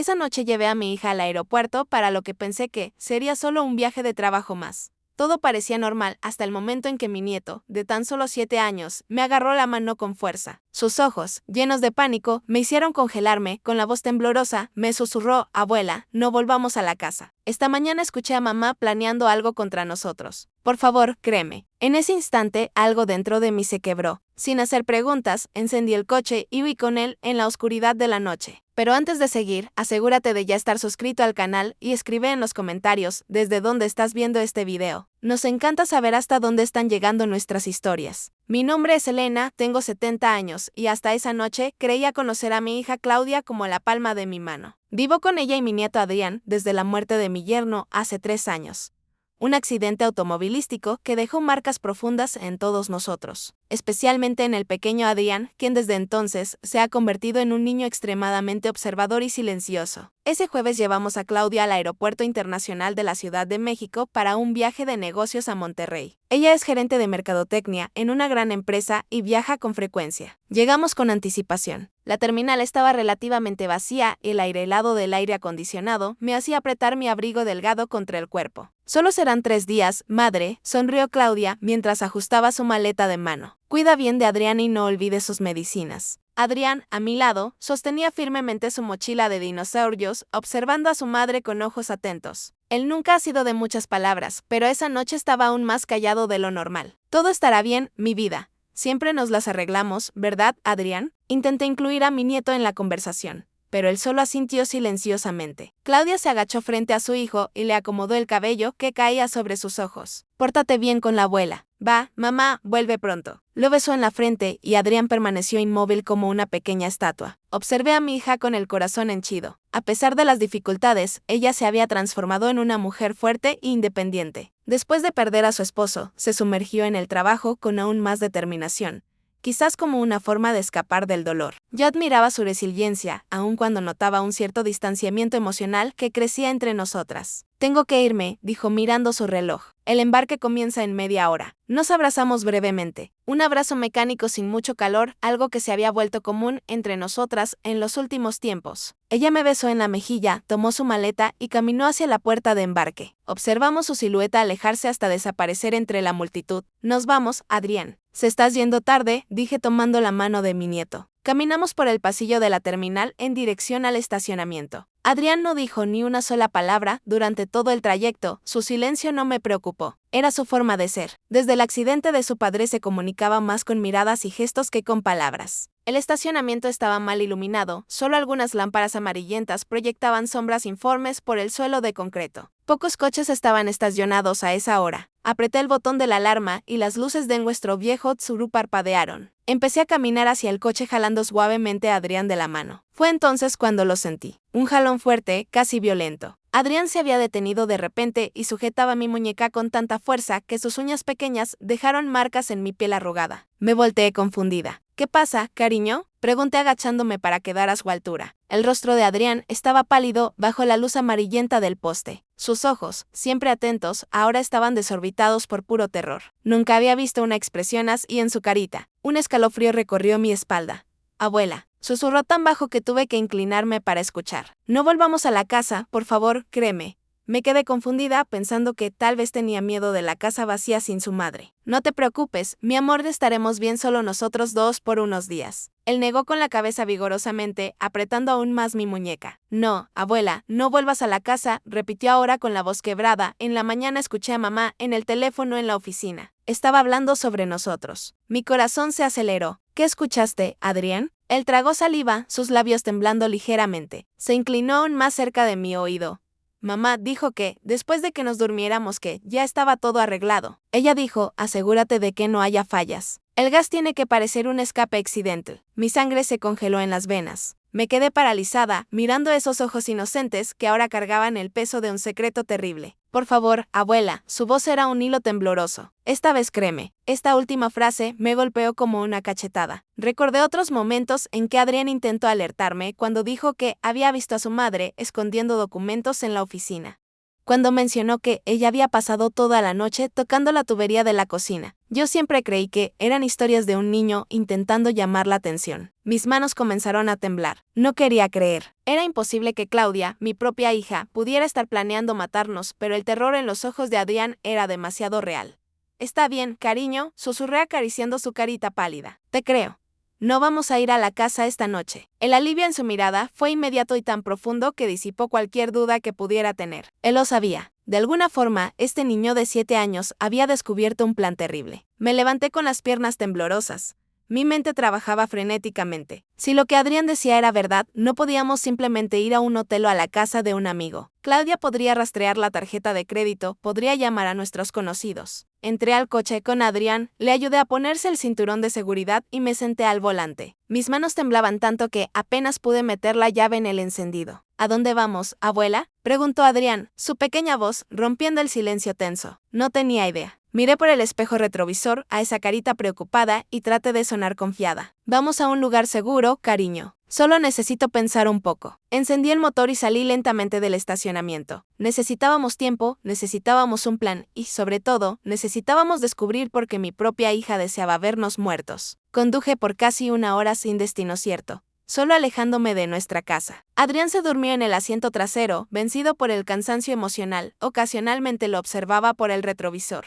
Esa noche llevé a mi hija al aeropuerto para lo que pensé que sería solo un viaje de trabajo más. Todo parecía normal hasta el momento en que mi nieto, de tan solo 7 años, me agarró la mano con fuerza. Sus ojos, llenos de pánico, me hicieron congelarme. Con la voz temblorosa, me susurró: abuela, no volvamos a la casa. Esta mañana escuché a mamá planeando algo contra nosotros. Por favor, créeme. En ese instante, algo dentro de mí se quebró. Sin hacer preguntas, encendí el coche y huí con él en la oscuridad de la noche. Pero antes de seguir, asegúrate de ya estar suscrito al canal y escribe en los comentarios desde dónde estás viendo este video. Nos encanta saber hasta dónde están llegando nuestras historias. Mi nombre es Elena, tengo 70 años, y hasta esa noche creía conocer a mi hija Claudia como la palma de mi mano. Vivo con ella y mi nieto Adrián desde la muerte de mi yerno hace 3 años. Un accidente automovilístico que dejó marcas profundas en todos nosotros, especialmente en el pequeño Adrián, quien desde entonces se ha convertido en un niño extremadamente observador y silencioso. Ese jueves llevamos a Claudia al Aeropuerto Internacional de la Ciudad de México para un viaje de negocios a Monterrey. Ella es gerente de mercadotecnia en una gran empresa y viaja con frecuencia. Llegamos con anticipación. La terminal estaba relativamente vacía y el aire helado del aire acondicionado me hacía apretar mi abrigo delgado contra el cuerpo. Solo serán 3 días, madre, sonrió Claudia mientras ajustaba su maleta de mano. Cuida bien de Adrián y no olvides sus medicinas. Adrián, a mi lado, sostenía firmemente su mochila de dinosaurios, observando a su madre con ojos atentos. Él nunca ha sido de muchas palabras, pero esa noche estaba aún más callado de lo normal. Todo estará bien, mi vida. Siempre nos las arreglamos, ¿verdad, Adrián? Intenté incluir a mi nieto en la conversación, pero él solo asintió silenciosamente. Claudia se agachó frente a su hijo y le acomodó el cabello que caía sobre sus ojos. Pórtate bien con la abuela. Va, mamá, vuelve pronto. Lo besó en la frente y Adrián permaneció inmóvil como una pequeña estatua. Observé a mi hija con el corazón henchido. A pesar de las dificultades, ella se había transformado en una mujer fuerte e independiente. Después de perder a su esposo, se sumergió en el trabajo con aún más determinación, quizás como una forma de escapar del dolor. Yo admiraba su resiliencia, aun cuando notaba un cierto distanciamiento emocional que crecía entre nosotras. Tengo que irme, dijo mirando su reloj. El embarque comienza en media hora. Nos abrazamos brevemente. Un abrazo mecánico sin mucho calor, algo que se había vuelto común entre nosotras en los últimos tiempos. Ella me besó en la mejilla, tomó su maleta y caminó hacia la puerta de embarque. Observamos su silueta alejarse hasta desaparecer entre la multitud. Nos vamos, Adrián. Se estás yendo tarde, dije tomando la mano de mi nieto. Caminamos por el pasillo de la terminal en dirección al estacionamiento. Adrián no dijo ni una sola palabra durante todo el trayecto. Su silencio no me preocupó. Era su forma de ser. Desde el accidente de su padre se comunicaba más con miradas y gestos que con palabras. El estacionamiento estaba mal iluminado, solo algunas lámparas amarillentas proyectaban sombras informes por el suelo de concreto. Pocos coches estaban estacionados a esa hora. Apreté el botón de la alarma y las luces de nuestro viejo Tsuru parpadearon. Empecé a caminar hacia el coche jalando suavemente a Adrián de la mano. Fue entonces cuando lo sentí. Un jalón fuerte, casi violento. Adrián se había detenido de repente y sujetaba mi muñeca con tanta fuerza que sus uñas pequeñas dejaron marcas en mi piel arrugada. Me volteé confundida. ¿Qué pasa, cariño?, pregunté agachándome para quedar a su altura. El rostro de Adrián estaba pálido bajo la luz amarillenta del poste. Sus ojos, siempre atentos, ahora estaban desorbitados por puro terror. Nunca había visto una expresión así en su carita. Un escalofrío recorrió mi espalda. Abuela, susurró tan bajo que tuve que inclinarme para escuchar. No volvamos a la casa, por favor, créeme. Me quedé confundida pensando que tal vez tenía miedo de la casa vacía sin su madre. No te preocupes, mi amor, estaremos bien solo nosotros dos por unos días. Él negó con la cabeza vigorosamente, apretando aún más mi muñeca. No, abuela, no vuelvas a la casa, repitió ahora con la voz quebrada. En la mañana escuché a mamá en el teléfono en la oficina. Estaba hablando sobre nosotros. Mi corazón se aceleró. ¿Qué escuchaste, Adrián? Él tragó saliva, sus labios temblando ligeramente. Se inclinó aún más cerca de mi oído. Mamá dijo que, después de que nos durmiéramos, que ya estaba todo arreglado. Ella dijo, asegúrate de que no haya fallas. El gas tiene que parecer un escape accidental. Mi sangre se congeló en las venas. Me quedé paralizada, mirando esos ojos inocentes que ahora cargaban el peso de un secreto terrible. Por favor, abuela, su voz era un hilo tembloroso. Esta vez créeme. Esta última frase me golpeó como una cachetada. Recordé otros momentos en que Adrián intentó alertarme cuando dijo que había visto a su madre escondiendo documentos en la oficina. cuando mencionó que ella había pasado toda la noche tocando la tubería de la cocina. Yo siempre creí que eran historias de un niño intentando llamar la atención. Mis manos comenzaron a temblar. No quería creer. Era imposible que Claudia, mi propia hija, pudiera estar planeando matarnos, pero el terror en los ojos de Adrián era demasiado real. Está bien, cariño, susurré acariciando su carita pálida. Te creo. No vamos a ir a la casa esta noche. El alivio en su mirada fue inmediato y tan profundo que disipó cualquier duda que pudiera tener. Él lo sabía. De alguna forma, este niño de 7 años había descubierto un plan terrible. Me levanté con las piernas temblorosas. Mi mente trabajaba frenéticamente. Si lo que Adrián decía era verdad, no podíamos simplemente ir a un hotel o a la casa de un amigo. Claudia podría rastrear la tarjeta de crédito, podría llamar a nuestros conocidos. Entré al coche con Adrián, le ayudé a ponerse el cinturón de seguridad y me senté al volante. Mis manos temblaban tanto que apenas pude meter la llave en el encendido. ¿A dónde vamos, abuela?, preguntó Adrián, su pequeña voz rompiendo el silencio tenso. No tenía idea. Miré por el espejo retrovisor a esa carita preocupada y traté de sonar confiada. Vamos a un lugar seguro, cariño. Solo necesito pensar un poco. Encendí el motor y salí lentamente del estacionamiento. Necesitábamos tiempo, necesitábamos un plan y, sobre todo, necesitábamos descubrir por qué mi propia hija deseaba vernos muertos. Conduje por casi 1 hora sin destino cierto, solo alejándome de nuestra casa. Adrián se durmió en el asiento trasero, vencido por el cansancio emocional. Ocasionalmente lo observaba por el retrovisor.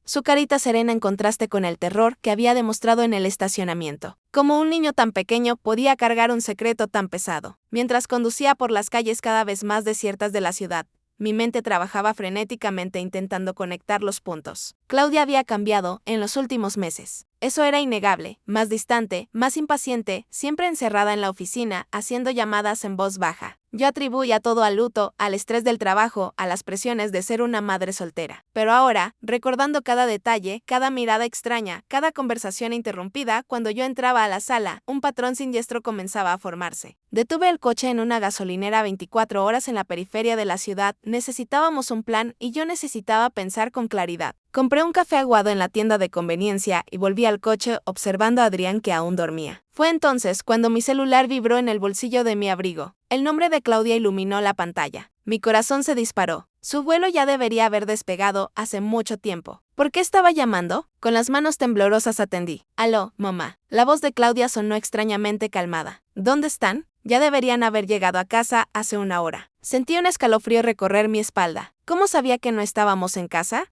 Su carita serena en contraste con el terror que había demostrado en el estacionamiento. Como un niño tan pequeño podía cargar un secreto tan pesado. Mientras conducía por las calles cada vez más desiertas de la ciudad, mi mente trabajaba frenéticamente intentando conectar los puntos. Claudia había cambiado en los últimos meses. Eso era innegable, más distante, más impaciente, siempre encerrada en la oficina, haciendo llamadas en voz baja. Yo atribuía todo al luto, al estrés del trabajo, a las presiones de ser una madre soltera. Pero ahora, recordando cada detalle, cada mirada extraña, cada conversación interrumpida, cuando yo entraba a la sala, un patrón siniestro comenzaba a formarse. Detuve el coche en una gasolinera 24 horas en la periferia de la ciudad. Necesitábamos un plan y yo necesitaba pensar con claridad. Compré un café aguado en la tienda de conveniencia y volví al coche observando a Adrián que aún dormía. Fue entonces cuando mi celular vibró en el bolsillo de mi abrigo. El nombre de Claudia iluminó la pantalla. Mi corazón se disparó. Su vuelo ya debería haber despegado hace mucho tiempo. ¿Por qué estaba llamando? Con las manos temblorosas atendí. Aló, mamá. La voz de Claudia sonó extrañamente calmada. ¿Dónde están? Ya deberían haber llegado a casa hace 1 hora. Sentí un escalofrío recorrer mi espalda. ¿Cómo sabía que no estábamos en casa?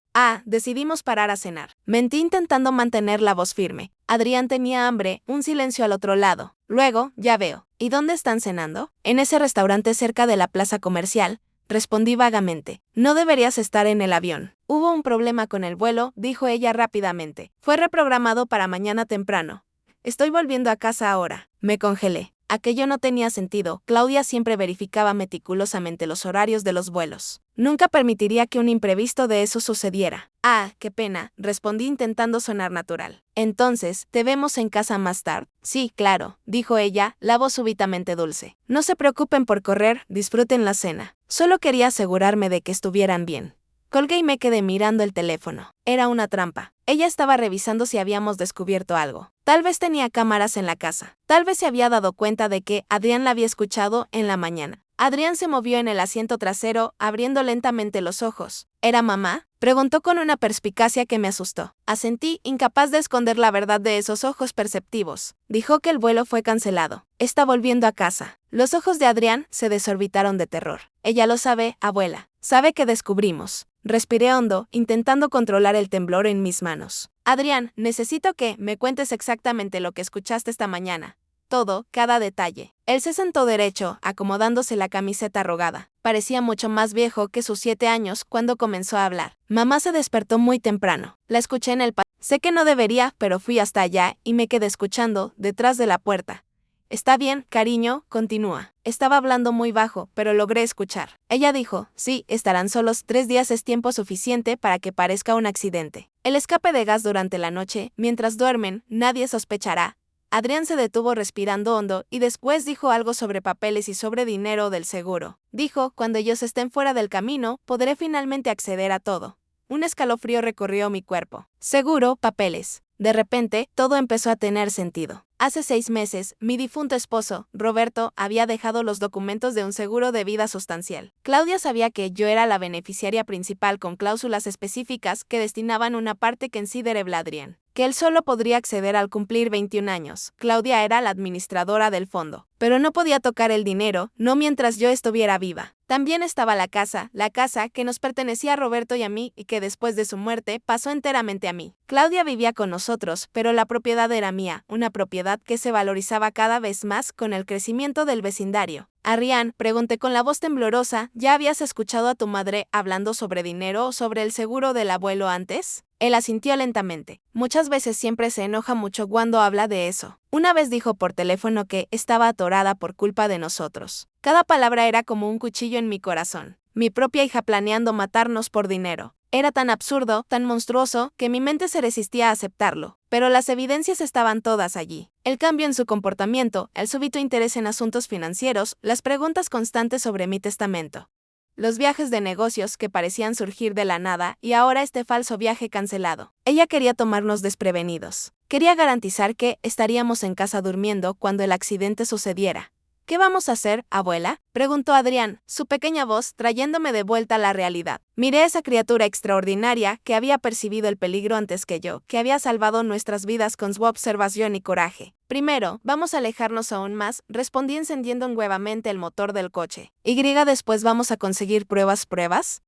Decidimos parar a cenar. Mentí intentando mantener la voz firme. Adrián tenía hambre, un silencio al otro lado. Luego, ya veo. ¿Y dónde están cenando? En ese restaurante cerca de la plaza comercial, respondí vagamente. No deberías estar en el avión. Hubo un problema con el vuelo, dijo ella rápidamente. Fue reprogramado para mañana temprano. Estoy volviendo a casa ahora. Me congelé. Aquello no tenía sentido. Claudia siempre verificaba meticulosamente los horarios de los vuelos. Nunca permitiría que un imprevisto de eso sucediera. Qué pena, respondí intentando sonar natural. Entonces, ¿te vemos en casa más tarde? Sí, claro, dijo ella, la voz súbitamente dulce. No se preocupen por correr, disfruten la cena. Solo quería asegurarme de que estuvieran bien. Colgué y me quedé mirando el teléfono. Era una trampa. Ella estaba revisando si habíamos descubierto algo. Tal vez tenía cámaras en la casa. Tal vez se había dado cuenta de que Adrián la había escuchado en la mañana. Adrián se movió en el asiento trasero, abriendo lentamente los ojos. ¿Era mamá?, preguntó con una perspicacia que me asustó. Asentí, incapaz de esconder la verdad de esos ojos perceptivos. Dijo que el vuelo fue cancelado. Está volviendo a casa. Los ojos de Adrián se desorbitaron de terror. Ella lo sabe, abuela. Sabe que descubrimos. Respiré hondo, intentando controlar el temblor en mis manos. Adrián, necesito que me cuentes exactamente lo que escuchaste esta mañana. Todo, cada detalle. Él se sentó derecho, acomodándose la camiseta arrugada. Parecía mucho más viejo que sus 7 años cuando comenzó a hablar. Mamá se despertó muy temprano. La escuché en el patio. Sé que no debería, pero fui hasta allá y me quedé escuchando, detrás de la puerta. Está bien, cariño, continúa. Estaba hablando muy bajo, pero logré escuchar. Ella dijo, sí, estarán solos 3 días, es tiempo suficiente para que parezca un accidente. El escape de gas durante la noche, mientras duermen, nadie sospechará. Adrián se detuvo respirando hondo y después dijo algo sobre papeles y sobre dinero del seguro. Dijo, cuando ellos estén fuera del camino, podré finalmente acceder a todo. Un escalofrío recorrió mi cuerpo. Seguro, papeles. De repente, todo empezó a tener sentido. Hace 6 meses, mi difunto esposo, Roberto, había dejado los documentos de un seguro de vida sustancial. Claudia sabía que yo era la beneficiaria principal con cláusulas específicas que destinaban una parte que en sí deriva a Adrián, que él solo podría acceder al cumplir 21 años. Claudia era la administradora del fondo, pero no podía tocar el dinero, no mientras yo estuviera viva. También estaba la casa que nos pertenecía a Roberto y a mí y que después de su muerte pasó enteramente a mí. Claudia vivía con nosotros, pero la propiedad era mía, una propiedad que se valorizaba cada vez más con el crecimiento del vecindario. Adrián, pregunté con la voz temblorosa, ¿ya habías escuchado a tu madre hablando sobre dinero o sobre el seguro del abuelo antes? Él asintió lentamente. Muchas veces siempre se enoja mucho cuando habla de eso. Una vez dijo por teléfono que estaba atorada por culpa de nosotros. Cada palabra era como un cuchillo en mi corazón. Mi propia hija planeando matarnos por dinero. Era tan absurdo, tan monstruoso, que mi mente se resistía a aceptarlo. Pero las evidencias estaban todas allí. El cambio en su comportamiento, el súbito interés en asuntos financieros, las preguntas constantes sobre mi testamento. Los viajes de negocios que parecían surgir de la nada y ahora este falso viaje cancelado. Ella quería tomarnos desprevenidos. Quería garantizar que estaríamos en casa durmiendo cuando el accidente sucediera. ¿Qué vamos a hacer, abuela?, preguntó Adrián, su pequeña voz trayéndome de vuelta a la realidad. Miré a esa criatura extraordinaria que había percibido el peligro antes que yo, que había salvado nuestras vidas con su observación y coraje. Primero, vamos a alejarnos aún más, respondí encendiendo nuevamente el motor del coche. ¿Y después vamos a conseguir pruebas?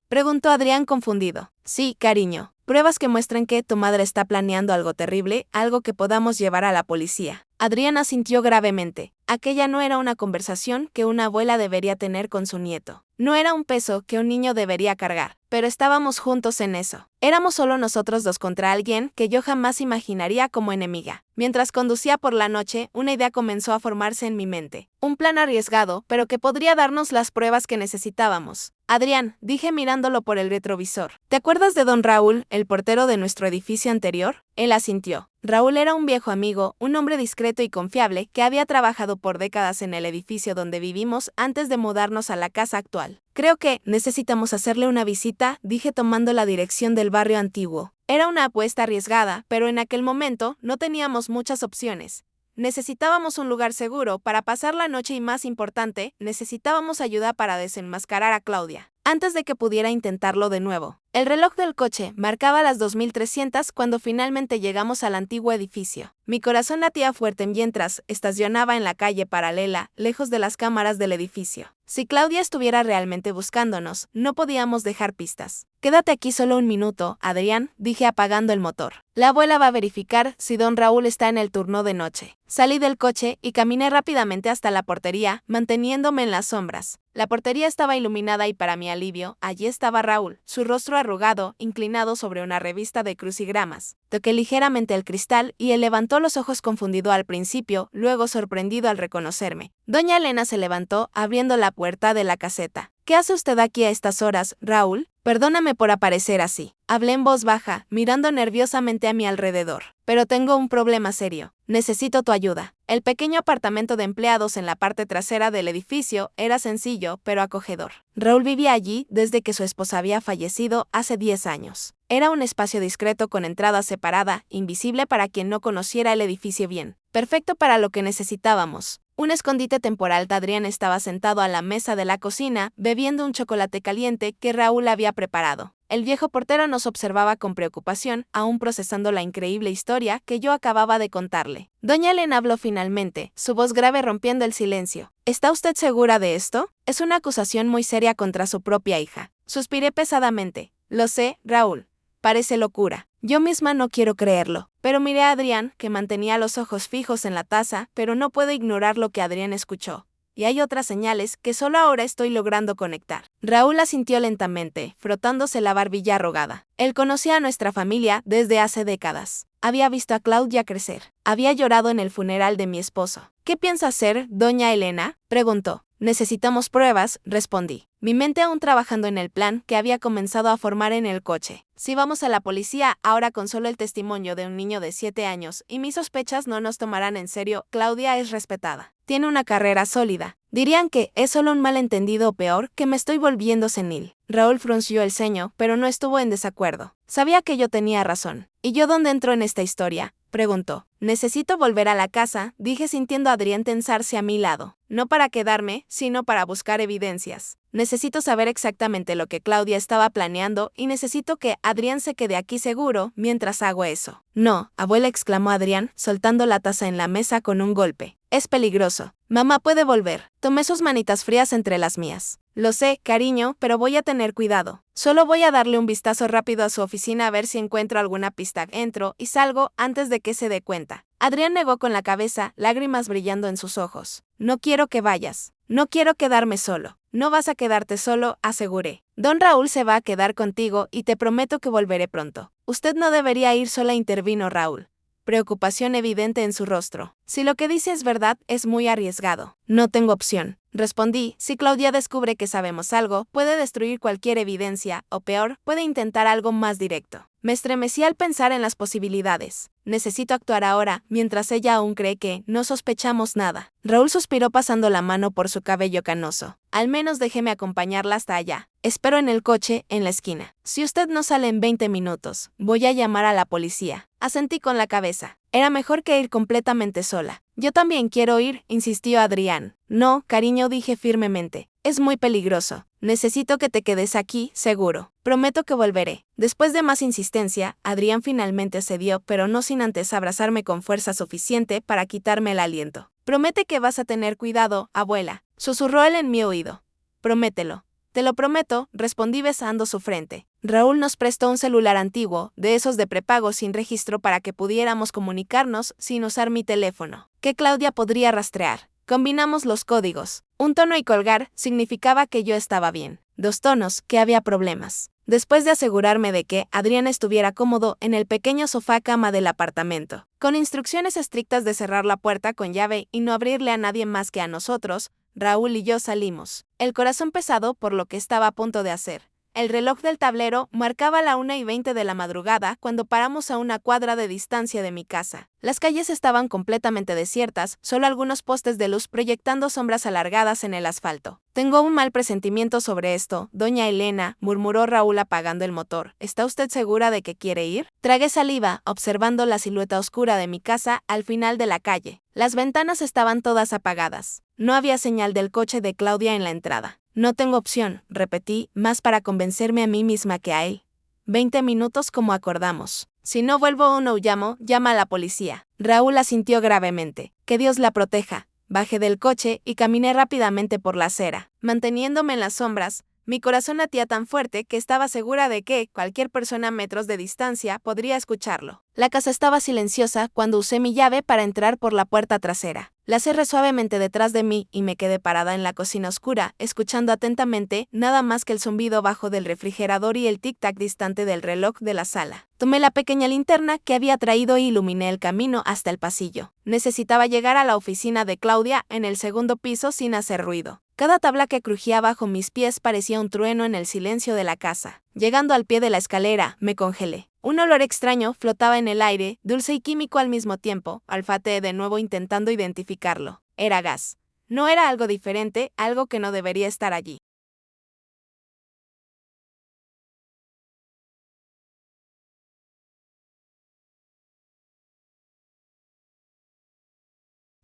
Preguntó Adrián confundido. Sí, cariño. Pruebas que muestren que tu madre está planeando algo terrible, algo que podamos llevar a la policía. Adrián asintió gravemente. Aquella no era una conversación que una abuela debería tener con su nieto. No era un peso que un niño debería cargar, pero estábamos juntos en eso. Éramos solo nosotros dos contra alguien que yo jamás imaginaría como enemiga. Mientras conducía por la noche, una idea comenzó a formarse en mi mente. Un plan arriesgado, pero que podría darnos las pruebas que necesitábamos. Adrián, dije mirándolo por el retrovisor. ¿Te acuerdas de don Raúl, el portero de nuestro edificio anterior? Él asintió. Raúl era un viejo amigo, un hombre discreto y confiable que había trabajado por décadas en el edificio donde vivimos antes de mudarnos a la casa actual. Creo que necesitamos hacerle una visita, dije tomando la dirección del barrio antiguo. Era una apuesta arriesgada, pero en aquel momento no teníamos muchas opciones. Necesitábamos un lugar seguro para pasar la noche y, más importante, necesitábamos ayuda para desenmascarar a Claudia, antes de que pudiera intentarlo de nuevo. El reloj del coche marcaba las 2300 cuando finalmente llegamos al antiguo edificio. Mi corazón latía fuerte mientras estacionaba en la calle paralela, lejos de las cámaras del edificio. Si Claudia estuviera realmente buscándonos, no podíamos dejar pistas. Quédate aquí solo un minuto, Adrián, dije apagando el motor. La abuela va a verificar si don Raúl está en el turno de noche. Salí del coche y caminé rápidamente hasta la portería, manteniéndome en las sombras. La portería estaba iluminada y, para mi alivio, allí estaba Raúl, su rostro arrugado, inclinado sobre una revista de crucigramas. Toqué ligeramente el cristal y él levantó los ojos confundido al principio, luego sorprendido al reconocerme. Doña Elena se levantó, abriendo la puerta de la caseta. ¿Qué hace usted aquí a estas horas, Raúl? Perdóname por aparecer así. Hablé en voz baja, mirando nerviosamente a mi alrededor. Pero tengo un problema serio. Necesito tu ayuda. El pequeño apartamento de empleados en la parte trasera del edificio era sencillo, pero acogedor. Raúl vivía allí desde que su esposa había fallecido hace 10 años. Era un espacio discreto con entrada separada, invisible para quien no conociera el edificio bien. Perfecto para lo que necesitábamos. Un escondite temporal. Adrián estaba sentado a la mesa de la cocina, bebiendo un chocolate caliente que Raúl había preparado. El viejo portero nos observaba con preocupación, aún procesando la increíble historia que yo acababa de contarle. Doña Elena habló finalmente, su voz grave rompiendo el silencio. ¿Está usted segura de esto? Es una acusación muy seria contra su propia hija. Suspiré pesadamente. Lo sé, Raúl. Parece locura. Yo misma no quiero creerlo. Pero miré a Adrián, que mantenía los ojos fijos en la taza, pero no puedo ignorar lo que Adrián escuchó. Y hay otras señales que solo ahora estoy logrando conectar. Raúl asintió lentamente, frotándose la barbilla arrugada. Él conocía a nuestra familia desde hace décadas. Había visto a Claudia crecer. Había llorado en el funeral de mi esposo. ¿Qué piensa hacer, doña Elena?, preguntó. Necesitamos pruebas, respondí. Mi mente aún trabajando en el plan que había comenzado a formar en el coche. Si vamos a la policía ahora con solo el testimonio de un niño de 7 años y mis sospechas no nos tomarán en serio, Claudia es respetada. tiene una carrera sólida. Dirían que es solo un malentendido o peor, que me estoy volviendo senil. Raúl frunció el ceño, pero no estuvo en desacuerdo. Sabía que yo tenía razón. ¿Y yo dónde entro en esta historia?, preguntó. Necesito volver a la casa, dije sintiendo a Adrián tensarse a mi lado. No para quedarme, sino para buscar evidencias. Necesito saber exactamente lo que Claudia estaba planeando y necesito que Adrián se quede aquí seguro mientras hago eso. No, abuela, exclamó Adrián, soltando la taza en la mesa con un golpe. Es peligroso. Mamá puede volver. Tomé sus manitas frías entre las mías. Lo sé, cariño, pero voy a tener cuidado. Solo voy a darle un vistazo rápido a su oficina a ver si encuentro alguna pista. Entro y salgo antes de que se dé cuenta. Adrián negó con la cabeza, lágrimas brillando en sus ojos. No quiero que vayas. No quiero quedarme solo. No vas a quedarte solo, aseguré. Don Raúl se va a quedar contigo y te prometo que volveré pronto. Usted no debería ir sola, intervino Raúl. Preocupación evidente en su rostro. Si lo que dice es verdad, es muy arriesgado. No tengo opción. Respondí, si Claudia descubre que sabemos algo, puede destruir cualquier evidencia, o peor, puede intentar algo más directo. Me estremecí al pensar en las posibilidades. Necesito actuar ahora, mientras ella aún cree que no sospechamos nada. Raúl suspiró pasando la mano por su cabello canoso. Al menos déjeme acompañarla hasta allá. Espero en el coche, en la esquina. Si usted no sale en 20 minutos, voy a llamar a la policía. Asentí con la cabeza. Era mejor que ir completamente sola. Yo también quiero ir, insistió Adrián. No, cariño, dije firmemente. Es muy peligroso. Necesito que te quedes aquí, seguro. Prometo que volveré. Después de más insistencia, Adrián finalmente cedió, pero no sin antes abrazarme con fuerza suficiente para quitarme el aliento. Promete que vas a tener cuidado, abuela, susurró él en mi oído. Promételo. Te lo prometo, respondí besando su frente. Raúl nos prestó un celular antiguo, de esos de prepago sin registro para que pudiéramos comunicarnos sin usar mi teléfono, que Claudia podría rastrear. Combinamos los códigos. Un tono y colgar significaba que yo estaba bien. 2 tonos, que había problemas. Después de asegurarme de que Adrián estuviera cómodo en el pequeño sofá-cama del apartamento, con instrucciones estrictas de cerrar la puerta con llave y no abrirle a nadie más que a nosotros, Raúl y yo salimos, el corazón pesado por lo que estaba a punto de hacer. El reloj del tablero marcaba la 1:20 de la madrugada cuando paramos a una cuadra de distancia de mi casa. Las calles estaban completamente desiertas, solo algunos postes de luz proyectando sombras alargadas en el asfalto. Tengo un mal presentimiento sobre esto, doña Elena, murmuró Raúl apagando el motor. ¿Está usted segura de que quiere ir? Tragué saliva, observando la silueta oscura de mi casa al final de la calle. Las ventanas estaban todas apagadas. No había señal del coche de Claudia en la entrada. No tengo opción, repetí, más para convencerme a mí misma que a él. 20 minutos como acordamos. Si no vuelvo o no llamo, llama a la policía. Raúl asintió gravemente. Que Dios la proteja. Bajé del coche y caminé rápidamente por la acera. Manteniéndome en las sombras, mi corazón latía tan fuerte que estaba segura de que cualquier persona a metros de distancia podría escucharlo. La casa estaba silenciosa cuando usé mi llave para entrar por la puerta trasera. La cerré suavemente detrás de mí y me quedé parada en la cocina oscura, escuchando atentamente nada más que el zumbido bajo del refrigerador y el tic-tac distante del reloj de la sala. Tomé la pequeña linterna que había traído e iluminé el camino hasta el pasillo. Necesitaba llegar a la oficina de Claudia en el 2.º piso sin hacer ruido. Cada tabla que crujía bajo mis pies parecía un trueno en el silencio de la casa. Llegando al pie de la escalera, me congelé. Un olor extraño flotaba en el aire, dulce y químico al mismo tiempo. Olfateé de nuevo intentando identificarlo. Era gas. No era algo diferente, algo que no debería estar allí.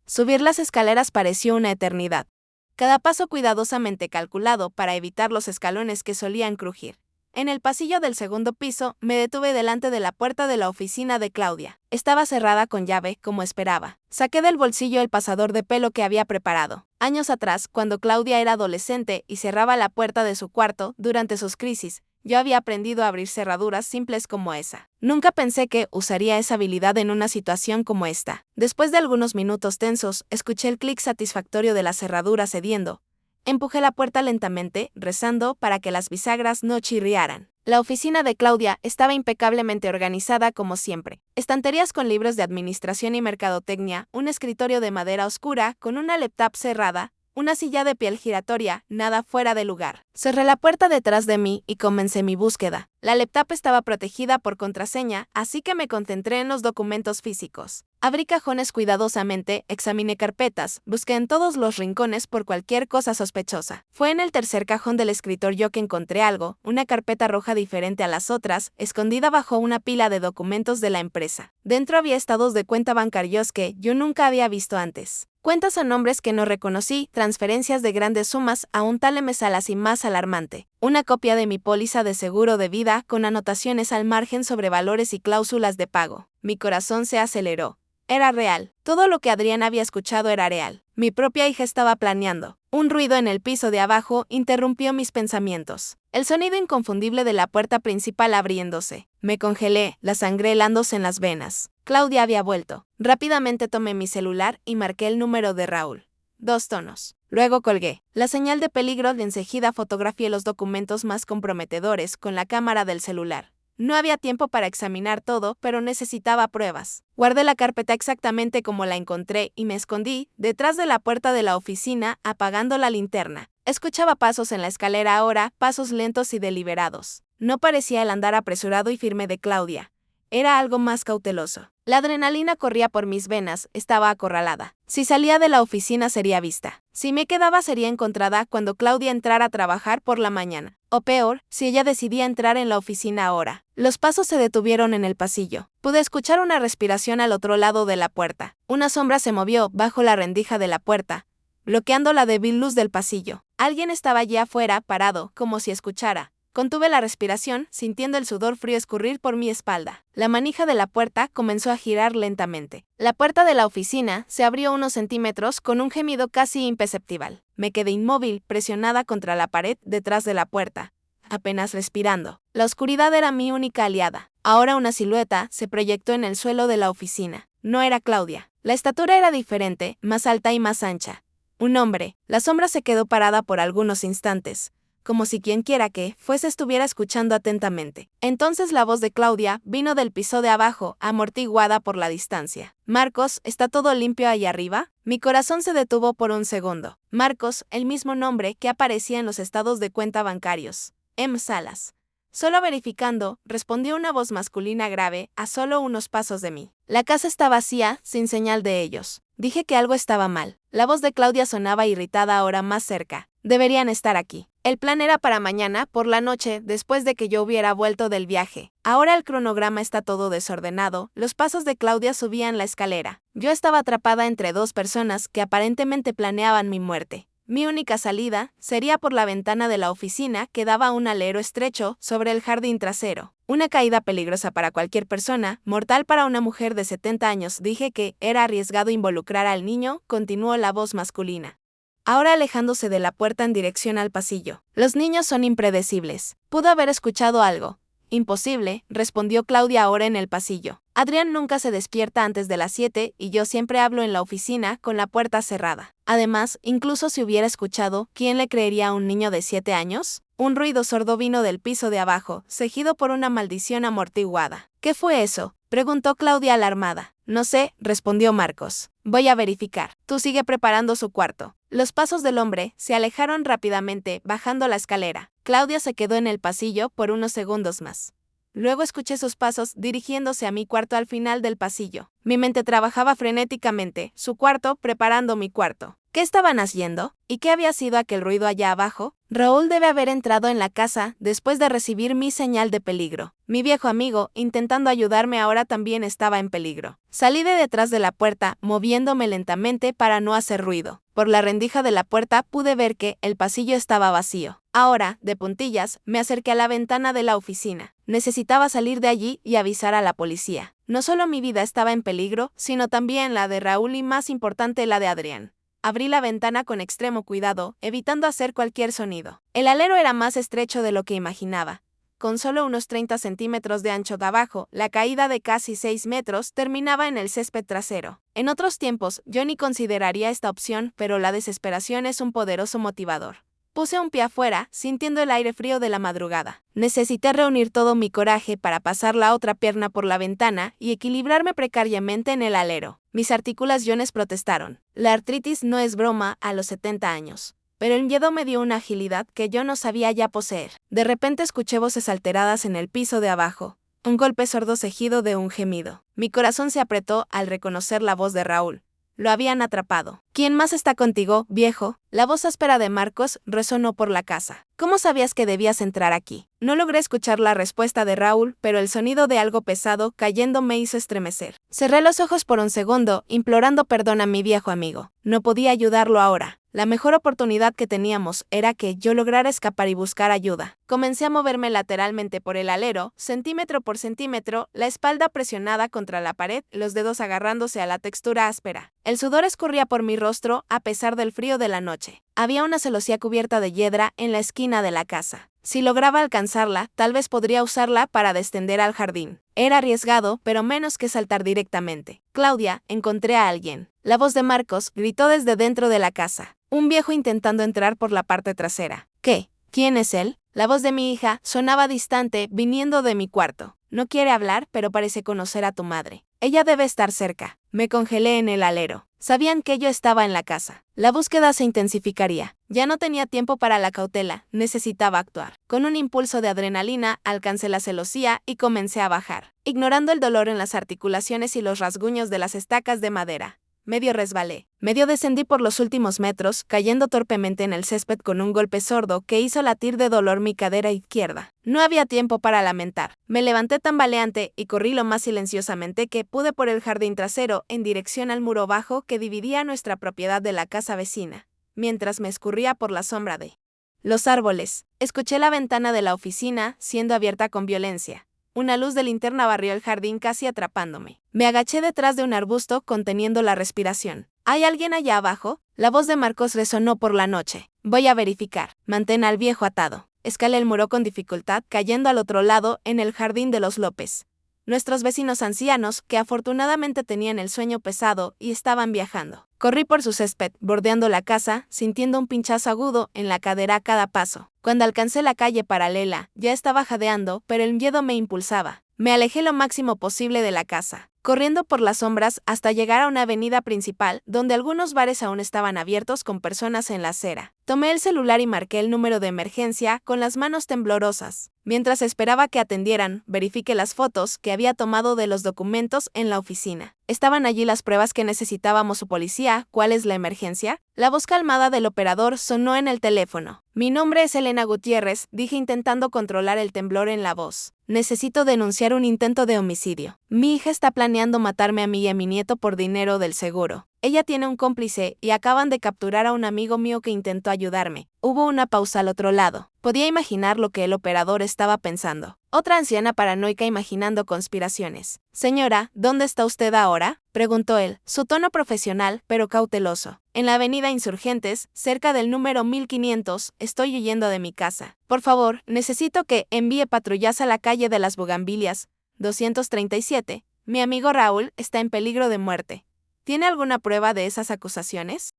Subir las escaleras pareció una eternidad. Cada paso cuidadosamente calculado para evitar los escalones que solían crujir. En el pasillo del 2.º piso, me detuve delante de la puerta de la oficina de Claudia. Estaba cerrada con llave, como esperaba. Saqué del bolsillo el pasador de pelo que había preparado. Años atrás, cuando Claudia era adolescente y cerraba la puerta de su cuarto durante sus crisis, yo había aprendido a abrir cerraduras simples como esa. Nunca pensé que usaría esa habilidad en una situación como esta. Después de algunos minutos tensos, escuché el clic satisfactorio de la cerradura cediendo. Empujé la puerta lentamente, rezando para que las bisagras no chirriaran. La oficina de Claudia estaba impecablemente organizada como siempre. Estanterías con libros de administración y mercadotecnia, un escritorio de madera oscura con una laptop cerrada, una silla de piel giratoria, nada fuera de lugar. Cerré la puerta detrás de mí y comencé mi búsqueda. La laptop estaba protegida por contraseña, así que me concentré en los documentos físicos. Abrí cajones cuidadosamente, examiné carpetas, busqué en todos los rincones por cualquier cosa sospechosa. Fue en el tercer cajón del escritorio que encontré algo, una carpeta roja diferente a las otras, escondida bajo una pila de documentos de la empresa. Dentro había estados de cuenta bancarios que yo nunca había visto antes. Cuentas a nombres que no reconocí, transferencias de grandes sumas a un tal M. Salas y más alarmante. Una copia de mi póliza de seguro de vida con anotaciones al margen sobre valores y cláusulas de pago. Mi corazón se aceleró. Era real. Todo lo que Adrián había escuchado era real. Mi propia hija estaba planeando. Un ruido en el piso de abajo interrumpió mis pensamientos. El sonido inconfundible de la puerta principal abriéndose. Me congelé, la sangre helándose en las venas. Claudia había vuelto. Rápidamente tomé mi celular y marqué el número de Raúl. 2 tonos. Luego colgué. La señal de peligro de enseguida fotografié los documentos más comprometedores con la cámara del celular. No había tiempo para examinar todo, pero necesitaba pruebas. Guardé la carpeta exactamente como la encontré y me escondí detrás de la puerta de la oficina, apagando la linterna. Escuchaba pasos en la escalera ahora, pasos lentos y deliberados. No parecía el andar apresurado y firme de Claudia. Era algo más cauteloso. La adrenalina corría por mis venas, estaba acorralada. Si salía de la oficina sería vista. Si me quedaba sería encontrada cuando Claudia entrara a trabajar por la mañana. O peor, si ella decidía entrar en la oficina ahora. Los pasos se detuvieron en el pasillo. Pude escuchar una respiración al otro lado de la puerta. Una sombra se movió bajo la rendija de la puerta, bloqueando la débil luz del pasillo. Alguien estaba allí afuera, parado, como si escuchara. Contuve la respiración, sintiendo el sudor frío escurrir por mi espalda. La manija de la puerta comenzó a girar lentamente. La puerta de la oficina se abrió unos centímetros con un gemido casi imperceptible. Me quedé inmóvil, presionada contra la pared detrás de la puerta, apenas respirando. La oscuridad era mi única aliada. Ahora una silueta se proyectó en el suelo de la oficina. No era Claudia. La estatura era diferente, más alta y más ancha. Un hombre. La sombra se quedó parada por algunos instantes, como si quienquiera que fuese estuviera escuchando atentamente. Entonces la voz de Claudia vino del piso de abajo, amortiguada por la distancia. «Marcos, ¿está todo limpio ahí arriba?» Mi corazón se detuvo por un segundo. Marcos, el mismo nombre que aparecía en los estados de cuenta bancarios. M. Salas. Solo verificando, respondió una voz masculina grave, a solo unos pasos de mí. La casa está vacía, sin señal de ellos. Dije que algo estaba mal. La voz de Claudia sonaba irritada ahora más cerca. Deberían estar aquí. El plan era para mañana, por la noche, después de que yo hubiera vuelto del viaje. Ahora el cronograma está todo desordenado, los pasos de Claudia subían la escalera. Yo estaba atrapada entre dos personas que aparentemente planeaban mi muerte. Mi única salida sería por la ventana de la oficina que daba a un alero estrecho sobre el jardín trasero. Una caída peligrosa para cualquier persona, mortal para una mujer de 70 años. Dije que era arriesgado involucrar al niño, continuó la voz masculina, ahora alejándose de la puerta en dirección al pasillo. Los niños son impredecibles. Pudo haber escuchado algo. Imposible, respondió Claudia ahora en el pasillo. Adrián nunca se despierta antes de las 7 y yo siempre hablo en la oficina con la puerta cerrada. Además, incluso si hubiera escuchado, ¿quién le creería a un niño de 7 años? Un ruido sordo vino del piso de abajo, seguido por una maldición amortiguada. ¿Qué fue eso?, preguntó Claudia alarmada. No sé, respondió Marcos. Voy a verificar. Tú sigue preparando su cuarto. Los pasos del hombre se alejaron rápidamente, bajando la escalera. Claudia se quedó en el pasillo por unos segundos más. Luego escuché sus pasos dirigiéndose a mi cuarto al final del pasillo. Mi mente trabajaba frenéticamente, su cuarto preparando mi cuarto. ¿Qué estaban haciendo? ¿Y qué había sido aquel ruido allá abajo? Raúl debe haber entrado en la casa después de recibir mi señal de peligro. Mi viejo amigo, intentando ayudarme ahora también estaba en peligro. Salí de detrás de la puerta, moviéndome lentamente para no hacer ruido. Por la rendija de la puerta pude ver que el pasillo estaba vacío. Ahora, de puntillas, me acerqué a la ventana de la oficina. Necesitaba salir de allí y avisar a la policía. No solo mi vida estaba en peligro, sino también la de Raúl y, más importante, la de Adrián. Abrí la ventana con extremo cuidado, evitando hacer cualquier sonido. El alero era más estrecho de lo que imaginaba. Con solo unos 30 centímetros de ancho de abajo, la caída de casi 6 metros terminaba en el césped trasero. En otros tiempos, yo ni consideraría esta opción, pero la desesperación es un poderoso motivador. Puse un pie afuera, sintiendo el aire frío de la madrugada. Necesité reunir todo mi coraje para pasar la otra pierna por la ventana y equilibrarme precariamente en el alero. Mis articulaciones protestaron. La artritis no es broma a los 70 años. Pero el miedo me dio una agilidad que yo no sabía ya poseer. De repente escuché voces alteradas en el piso de abajo, un golpe sordo seguido de un gemido. Mi corazón se apretó al reconocer la voz de Raúl. Lo habían atrapado. ¿Quién más está contigo, viejo? La voz áspera de Marcos resonó por la casa. ¿Cómo sabías que debías entrar aquí? No logré escuchar la respuesta de Raúl, pero el sonido de algo pesado cayendo me hizo estremecer. Cerré los ojos por un segundo, implorando perdón a mi viejo amigo. No podía ayudarlo ahora. La mejor oportunidad que teníamos era que yo lograra escapar y buscar ayuda. Comencé a moverme lateralmente por el alero, centímetro por centímetro, la espalda presionada contra la pared, los dedos agarrándose a la textura áspera. El sudor escurría por mi rostro a pesar del frío de la noche. Había una celosía cubierta de hiedra en la esquina de la casa. Si lograba alcanzarla, tal vez podría usarla para descender al jardín. Era arriesgado, pero menos que saltar directamente. Claudia, encontré a alguien. La voz de Marcos gritó desde dentro de la casa. Un viejo intentando entrar por la parte trasera. ¿Qué? ¿Quién es él? La voz de mi hija sonaba distante, viniendo de mi cuarto. No quiere hablar, pero parece conocer a tu madre. Ella debe estar cerca. Me congelé en el alero. Sabían que yo estaba en la casa. La búsqueda se intensificaría. Ya no tenía tiempo para la cautela, necesitaba actuar. Con un impulso de adrenalina, alcancé la celosía y comencé a bajar, ignorando el dolor en las articulaciones y los rasguños de las estacas de madera. Medio resbalé, medio descendí por los últimos metros, cayendo torpemente en el césped con un golpe sordo que hizo latir de dolor mi cadera izquierda. No había tiempo para lamentar. Me levanté tambaleante y corrí lo más silenciosamente que pude por el jardín trasero en dirección al muro bajo que dividía nuestra propiedad de la casa vecina, mientras me escurría por la sombra de los árboles. Escuché la ventana de la oficina siendo abierta con violencia. Una luz de linterna barrió el jardín casi atrapándome. Me agaché detrás de un arbusto conteniendo la respiración. ¿Hay alguien allá abajo? La voz de Marcos resonó por la noche. Voy a verificar. Mantén al viejo atado. Escalé el muro con dificultad, cayendo al otro lado, en el jardín de los López. Nuestros vecinos ancianos, que afortunadamente tenían el sueño pesado y estaban viajando. Corrí por su césped, bordeando la casa, sintiendo un pinchazo agudo en la cadera a cada paso. Cuando alcancé la calle paralela, ya estaba jadeando, pero el miedo me impulsaba. Me alejé lo máximo posible de la casa, corriendo por las sombras hasta llegar a una avenida principal, donde algunos bares aún estaban abiertos con personas en la acera. Tomé el celular y marqué el número de emergencia con las manos temblorosas. Mientras esperaba que atendieran, verifiqué las fotos que había tomado de los documentos en la oficina. ¿Estaban allí las pruebas que necesitábamos su policía? ¿Cuál es la emergencia? La voz calmada del operador sonó en el teléfono. Mi nombre es Elena Gutiérrez, dije intentando controlar el temblor en la voz. Necesito denunciar un intento de homicidio. Mi hija está planeando matarme a mí y a mi nieto por dinero del seguro. Ella tiene un cómplice y acaban de capturar a un amigo mío que intentó ayudarme. Hubo una pausa al otro lado. Podía imaginar lo que el operador estaba pensando. Otra anciana paranoica imaginando conspiraciones. Señora, ¿dónde está usted ahora? Preguntó él, su tono profesional, pero cauteloso. En la avenida Insurgentes, cerca del número 1500, estoy huyendo de mi casa. Por favor, necesito que envíe patrullas a la calle de las Bugambilias, 237. Mi amigo Raúl está en peligro de muerte. ¿Tiene alguna prueba de esas acusaciones?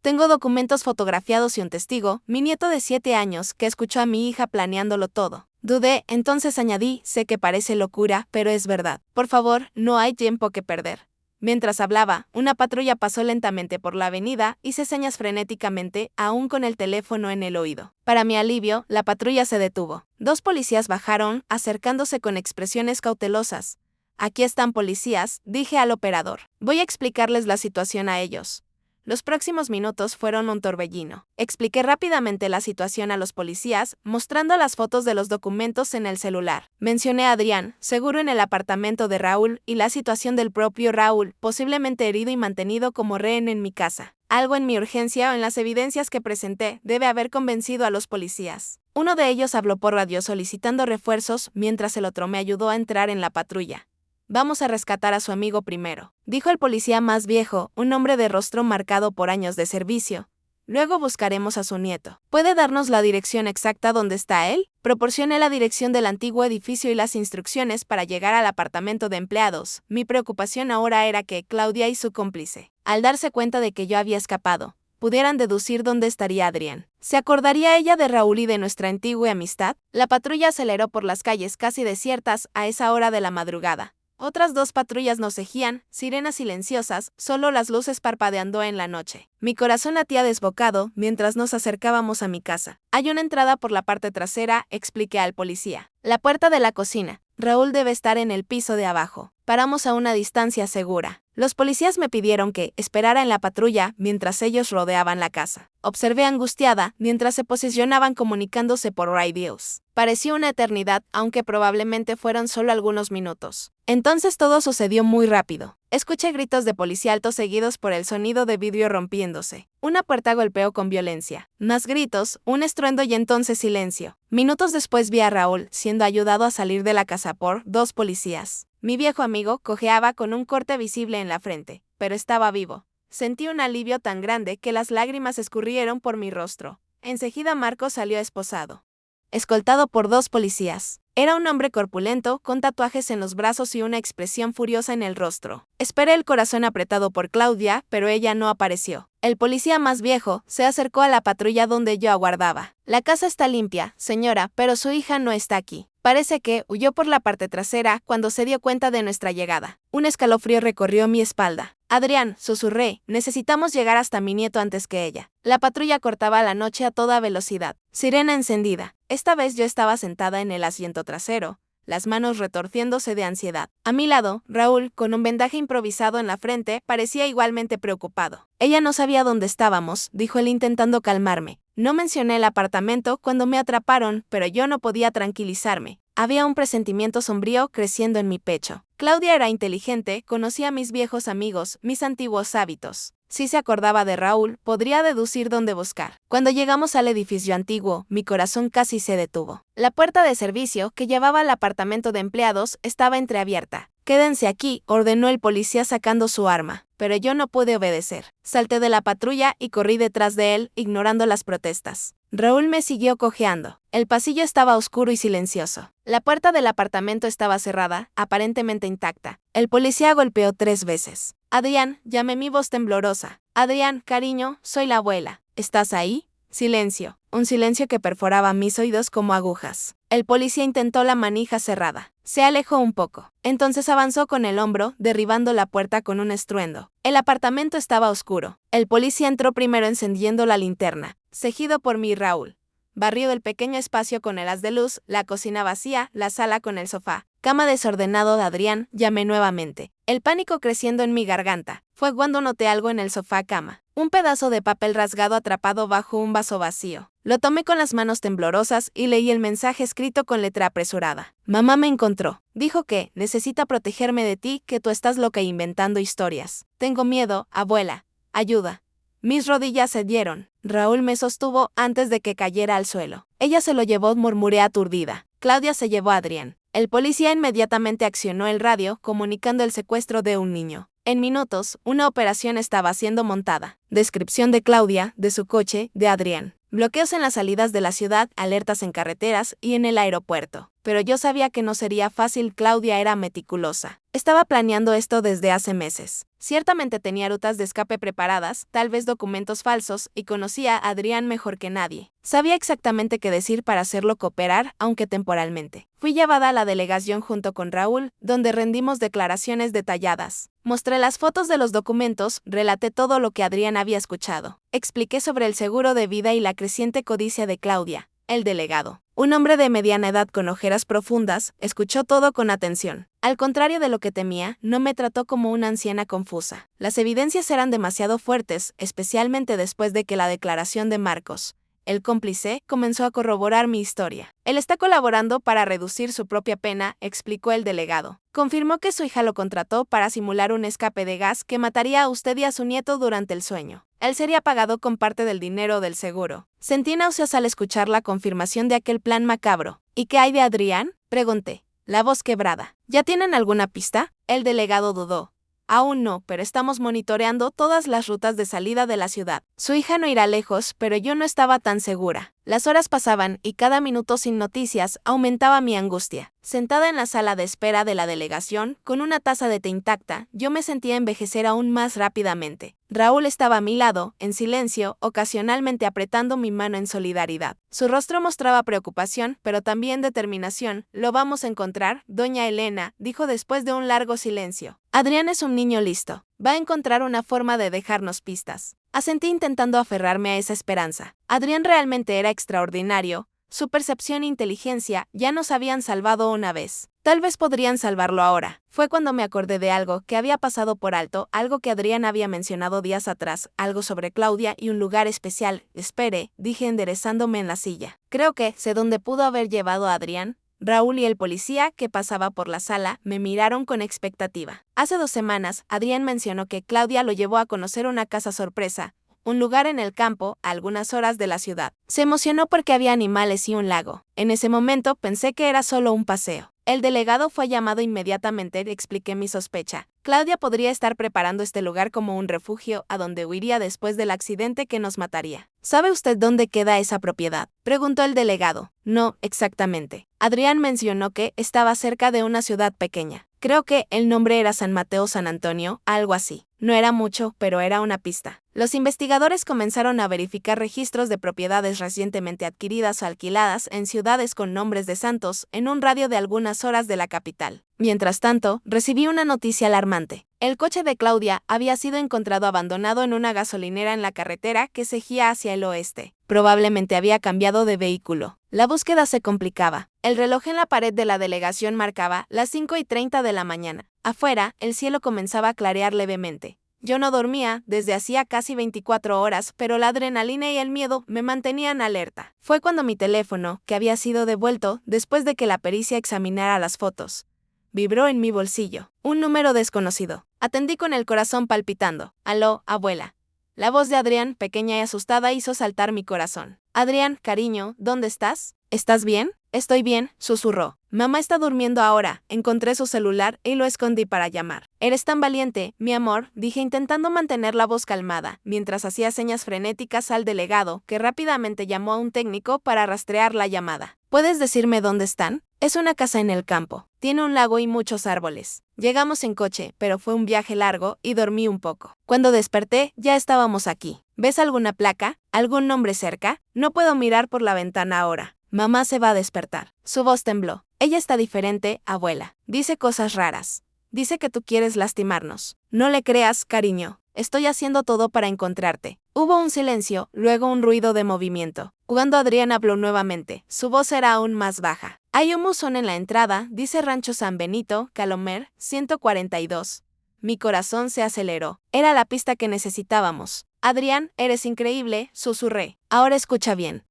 Tengo documentos fotografiados y un testigo, mi nieto de 7 años, que escuchó a mi hija planeándolo todo. Dudé, entonces añadí, sé que parece locura, pero es verdad. Por favor, no hay tiempo que perder. Mientras hablaba, una patrulla pasó lentamente por la avenida, hice señas frenéticamente, aún con el teléfono en el oído. Para mi alivio, la patrulla se detuvo. 2 policías bajaron, acercándose con expresiones cautelosas. Aquí están policías, dije al operador. Voy a explicarles la situación a ellos. Los próximos minutos fueron un torbellino. Expliqué rápidamente la situación a los policías, mostrando las fotos de los documentos en el celular. Mencioné a Adrián, seguro en el apartamento de Raúl, y la situación del propio Raúl, posiblemente herido y mantenido como rehén en mi casa. Algo en mi urgencia o en las evidencias que presenté debe haber convencido a los policías. Uno de ellos habló por radio solicitando refuerzos, mientras el otro me ayudó a entrar en la patrulla. Vamos a rescatar a su amigo primero, dijo el policía más viejo, un hombre de rostro marcado por años de servicio. Luego buscaremos a su nieto. ¿Puede darnos la dirección exacta donde está él? Proporcioné la dirección del antiguo edificio y las instrucciones para llegar al apartamento de empleados. Mi preocupación ahora era que Claudia y su cómplice, al darse cuenta de que yo había escapado, pudieran deducir dónde estaría Adrián. ¿Se acordaría ella de Raúl y de nuestra antigua amistad? La patrulla aceleró por las calles casi desiertas a esa hora de la madrugada. Otras 2 patrullas nos seguían, sirenas silenciosas, solo las luces parpadeando en la noche. Mi corazón latía desbocado mientras nos acercábamos a mi casa. Hay una entrada por la parte trasera, expliqué al policía. La puerta de la cocina. Raúl debe estar en el piso de abajo. Paramos a una distancia segura. Los policías me pidieron que esperara en la patrulla mientras ellos rodeaban la casa. Observé angustiada mientras se posicionaban comunicándose por radios. Pareció una eternidad, aunque probablemente fueron solo algunos minutos. Entonces todo sucedió muy rápido. Escuché gritos de policía altos seguidos por el sonido de vidrio rompiéndose. Una puerta golpeó con violencia. Más gritos, un estruendo y entonces silencio. Minutos después vi a Raúl siendo ayudado a salir de la casa por 2 policías. Mi viejo amigo cojeaba con un corte visible en la frente, pero estaba vivo. Sentí un alivio tan grande que las lágrimas escurrieron por mi rostro. Enseguida Marcos salió esposado, escoltado por 2 policías. Era un hombre corpulento, con tatuajes en los brazos y una expresión furiosa en el rostro. Esperé el corazón apretado por Claudia, pero ella no apareció. El policía más viejo se acercó a la patrulla donde yo aguardaba. La casa está limpia, señora, pero su hija no está aquí. Parece que huyó por la parte trasera cuando se dio cuenta de nuestra llegada. Un escalofrío recorrió mi espalda. Adrián, susurré, necesitamos llegar hasta mi nieto antes que ella. La patrulla cortaba la noche a toda velocidad. Sirena encendida. Esta vez yo estaba sentada en el asiento trasero, las manos retorciéndose de ansiedad. A mi lado, Raúl, con un vendaje improvisado en la frente, parecía igualmente preocupado. Ella no sabía dónde estábamos, dijo él intentando calmarme. No mencioné el apartamento cuando me atraparon, pero yo no podía tranquilizarme. Había un presentimiento sombrío creciendo en mi pecho. Claudia era inteligente, conocía a mis viejos amigos, mis antiguos hábitos. Si se acordaba de Raúl, podría deducir dónde buscar. Cuando llegamos al edificio antiguo, mi corazón casi se detuvo. La puerta de servicio, que llevaba al apartamento de empleados, estaba entreabierta. «Quédense aquí», ordenó el policía sacando su arma. Pero yo no pude obedecer. Salté de la patrulla y corrí detrás de él, ignorando las protestas. Raúl me siguió cojeando. El pasillo estaba oscuro y silencioso. La puerta del apartamento estaba cerrada, aparentemente intacta. El policía golpeó 3 veces. «Adrián», llamé mi voz temblorosa. «Adrián, cariño, soy la abuela. ¿Estás ahí?» Silencio. Un silencio que perforaba mis oídos como agujas. El policía intentó la manija cerrada. Se alejó un poco. Entonces avanzó con el hombro, derribando la puerta con un estruendo. El apartamento estaba oscuro. El policía entró primero encendiendo la linterna, seguido por mí y Raúl. Barrió el pequeño espacio con el haz de luz, la cocina vacía, la sala con el sofá. «Cama desordenado de Adrián», llamé nuevamente. El pánico creciendo en mi garganta. Fue cuando noté algo en el sofá cama. Un pedazo de papel rasgado atrapado bajo un vaso vacío. Lo tomé con las manos temblorosas y leí el mensaje escrito con letra apresurada. «Mamá me encontró. Dijo que necesita protegerme de ti, que tú estás loca inventando historias. Tengo miedo, abuela. Ayuda». Mis rodillas cedieron. Raúl me sostuvo antes de que cayera al suelo. «Ella se lo llevó», murmuré aturdida. «Claudia se llevó a Adrián». El policía inmediatamente accionó el radio, comunicando el secuestro de un niño. En minutos, una operación estaba siendo montada. Descripción de Claudia, de su coche, de Adrián. Bloqueos en las salidas de la ciudad, alertas en carreteras y en el aeropuerto. Pero yo sabía que no sería fácil. Claudia era meticulosa. Estaba planeando esto desde hace meses. Ciertamente tenía rutas de escape preparadas, tal vez documentos falsos, y conocía a Adrián mejor que nadie. Sabía exactamente qué decir para hacerlo cooperar, aunque temporalmente. Fui llevada a la delegación junto con Raúl, donde rendimos declaraciones detalladas. Mostré las fotos de los documentos, relaté todo lo que Adrián había escuchado. Expliqué sobre el seguro de vida y la creciente codicia de Claudia. El delegado, un hombre de mediana edad con ojeras profundas, escuchó todo con atención. Al contrario de lo que temía, no me trató como una anciana confusa. Las evidencias eran demasiado fuertes, especialmente después de que la declaración de Marcos, el cómplice, comenzó a corroborar mi historia. Él está colaborando para reducir su propia pena, explicó el delegado. Confirmó que su hija lo contrató para simular un escape de gas que mataría a usted y a su nieto durante el sueño. Él sería pagado con parte del dinero del seguro. Sentí náuseas al escuchar la confirmación de aquel plan macabro. ¿Y qué hay de Adrián?, pregunté, la voz quebrada. ¿Ya tienen alguna pista?, el delegado dudó. Aún no, pero estamos monitoreando todas las rutas de salida de la ciudad. Su hija no irá lejos, pero yo no estaba tan segura. Las horas pasaban y cada minuto sin noticias aumentaba mi angustia. Sentada en la sala de espera de la delegación, con una taza de té intacta, yo me sentía envejecer aún más rápidamente. Raúl estaba a mi lado, en silencio, ocasionalmente apretando mi mano en solidaridad. Su rostro mostraba preocupación, pero también determinación. «Lo vamos a encontrar, doña Elena», dijo después de un largo silencio. «Adrián es un niño listo. Va a encontrar una forma de dejarnos pistas». Asentí intentando aferrarme a esa esperanza. Adrián realmente era extraordinario. Su percepción e inteligencia ya nos habían salvado una vez. Tal vez podrían salvarlo ahora. Fue cuando me acordé de algo que había pasado por alto, algo que Adrián había mencionado días atrás, algo sobre Claudia y un lugar especial. «Espere», dije enderezándome en la silla. Creo que sé dónde pudo haber llevado a Adrián. Raúl y el policía, que pasaba por la sala, me miraron con expectativa. Hace 2 semanas, Adrián mencionó que Claudia lo llevó a conocer una casa sorpresa, un lugar en el campo, a algunas horas de la ciudad. Se emocionó porque había animales y un lago. En ese momento pensé que era solo un paseo. El delegado fue llamado inmediatamente y expliqué mi sospecha. Claudia podría estar preparando este lugar como un refugio a donde huiría después del accidente que nos mataría. ¿Sabe usted dónde queda esa propiedad?, preguntó el delegado. No, exactamente. Adrián mencionó que estaba cerca de una ciudad pequeña. Creo que el nombre era San Mateo San Antonio, algo así. No era mucho, pero era una pista. Los investigadores comenzaron a verificar registros de propiedades recientemente adquiridas o alquiladas en ciudades con nombres de santos en un radio de algunas horas de la capital. Mientras tanto, recibí una noticia alarmante. El coche de Claudia había sido encontrado abandonado en una gasolinera en la carretera que seguía hacia el oeste. Probablemente había cambiado de vehículo. La búsqueda se complicaba. El reloj en la pared de la delegación marcaba las 5:30 de la mañana. Afuera, el cielo comenzaba a clarear levemente. Yo no dormía desde hacía casi 24 horas, pero la adrenalina y el miedo me mantenían alerta. Fue cuando mi teléfono, que había sido devuelto después de que la pericia examinara las fotos, vibró en mi bolsillo. Un número desconocido. Atendí con el corazón palpitando. «Aló, abuela». La voz de Adrián, pequeña y asustada, hizo saltar mi corazón. «Adrián, cariño, ¿dónde estás? ¿Estás bien?» «Estoy bien», susurró. «Mamá está durmiendo ahora». Encontré su celular y lo escondí para llamar. «Eres tan valiente, mi amor», dije intentando mantener la voz calmada, mientras hacía señas frenéticas al delegado, que rápidamente llamó a un técnico para rastrear la llamada. «¿Puedes decirme dónde están?» «Es una casa en el campo. Tiene un lago y muchos árboles. Llegamos en coche, pero fue un viaje largo y dormí un poco. Cuando desperté, ya estábamos aquí. ¿Ves alguna placa? ¿Algún nombre cerca? No puedo mirar por la ventana ahora. Mamá se va a despertar». Su voz tembló. «Ella está diferente, abuela. Dice cosas raras. Dice que tú quieres lastimarnos. No le creas, cariño. Estoy haciendo todo para encontrarte». Hubo un silencio, luego un ruido de movimiento. Cuando Adrián habló nuevamente, su voz era aún más baja. «Hay un buzón en la entrada, dice Rancho San Benito, Calomer, 142. Mi corazón se aceleró. Era la pista que necesitábamos. «Adrián, eres increíble», susurré. «Ahora escucha bien.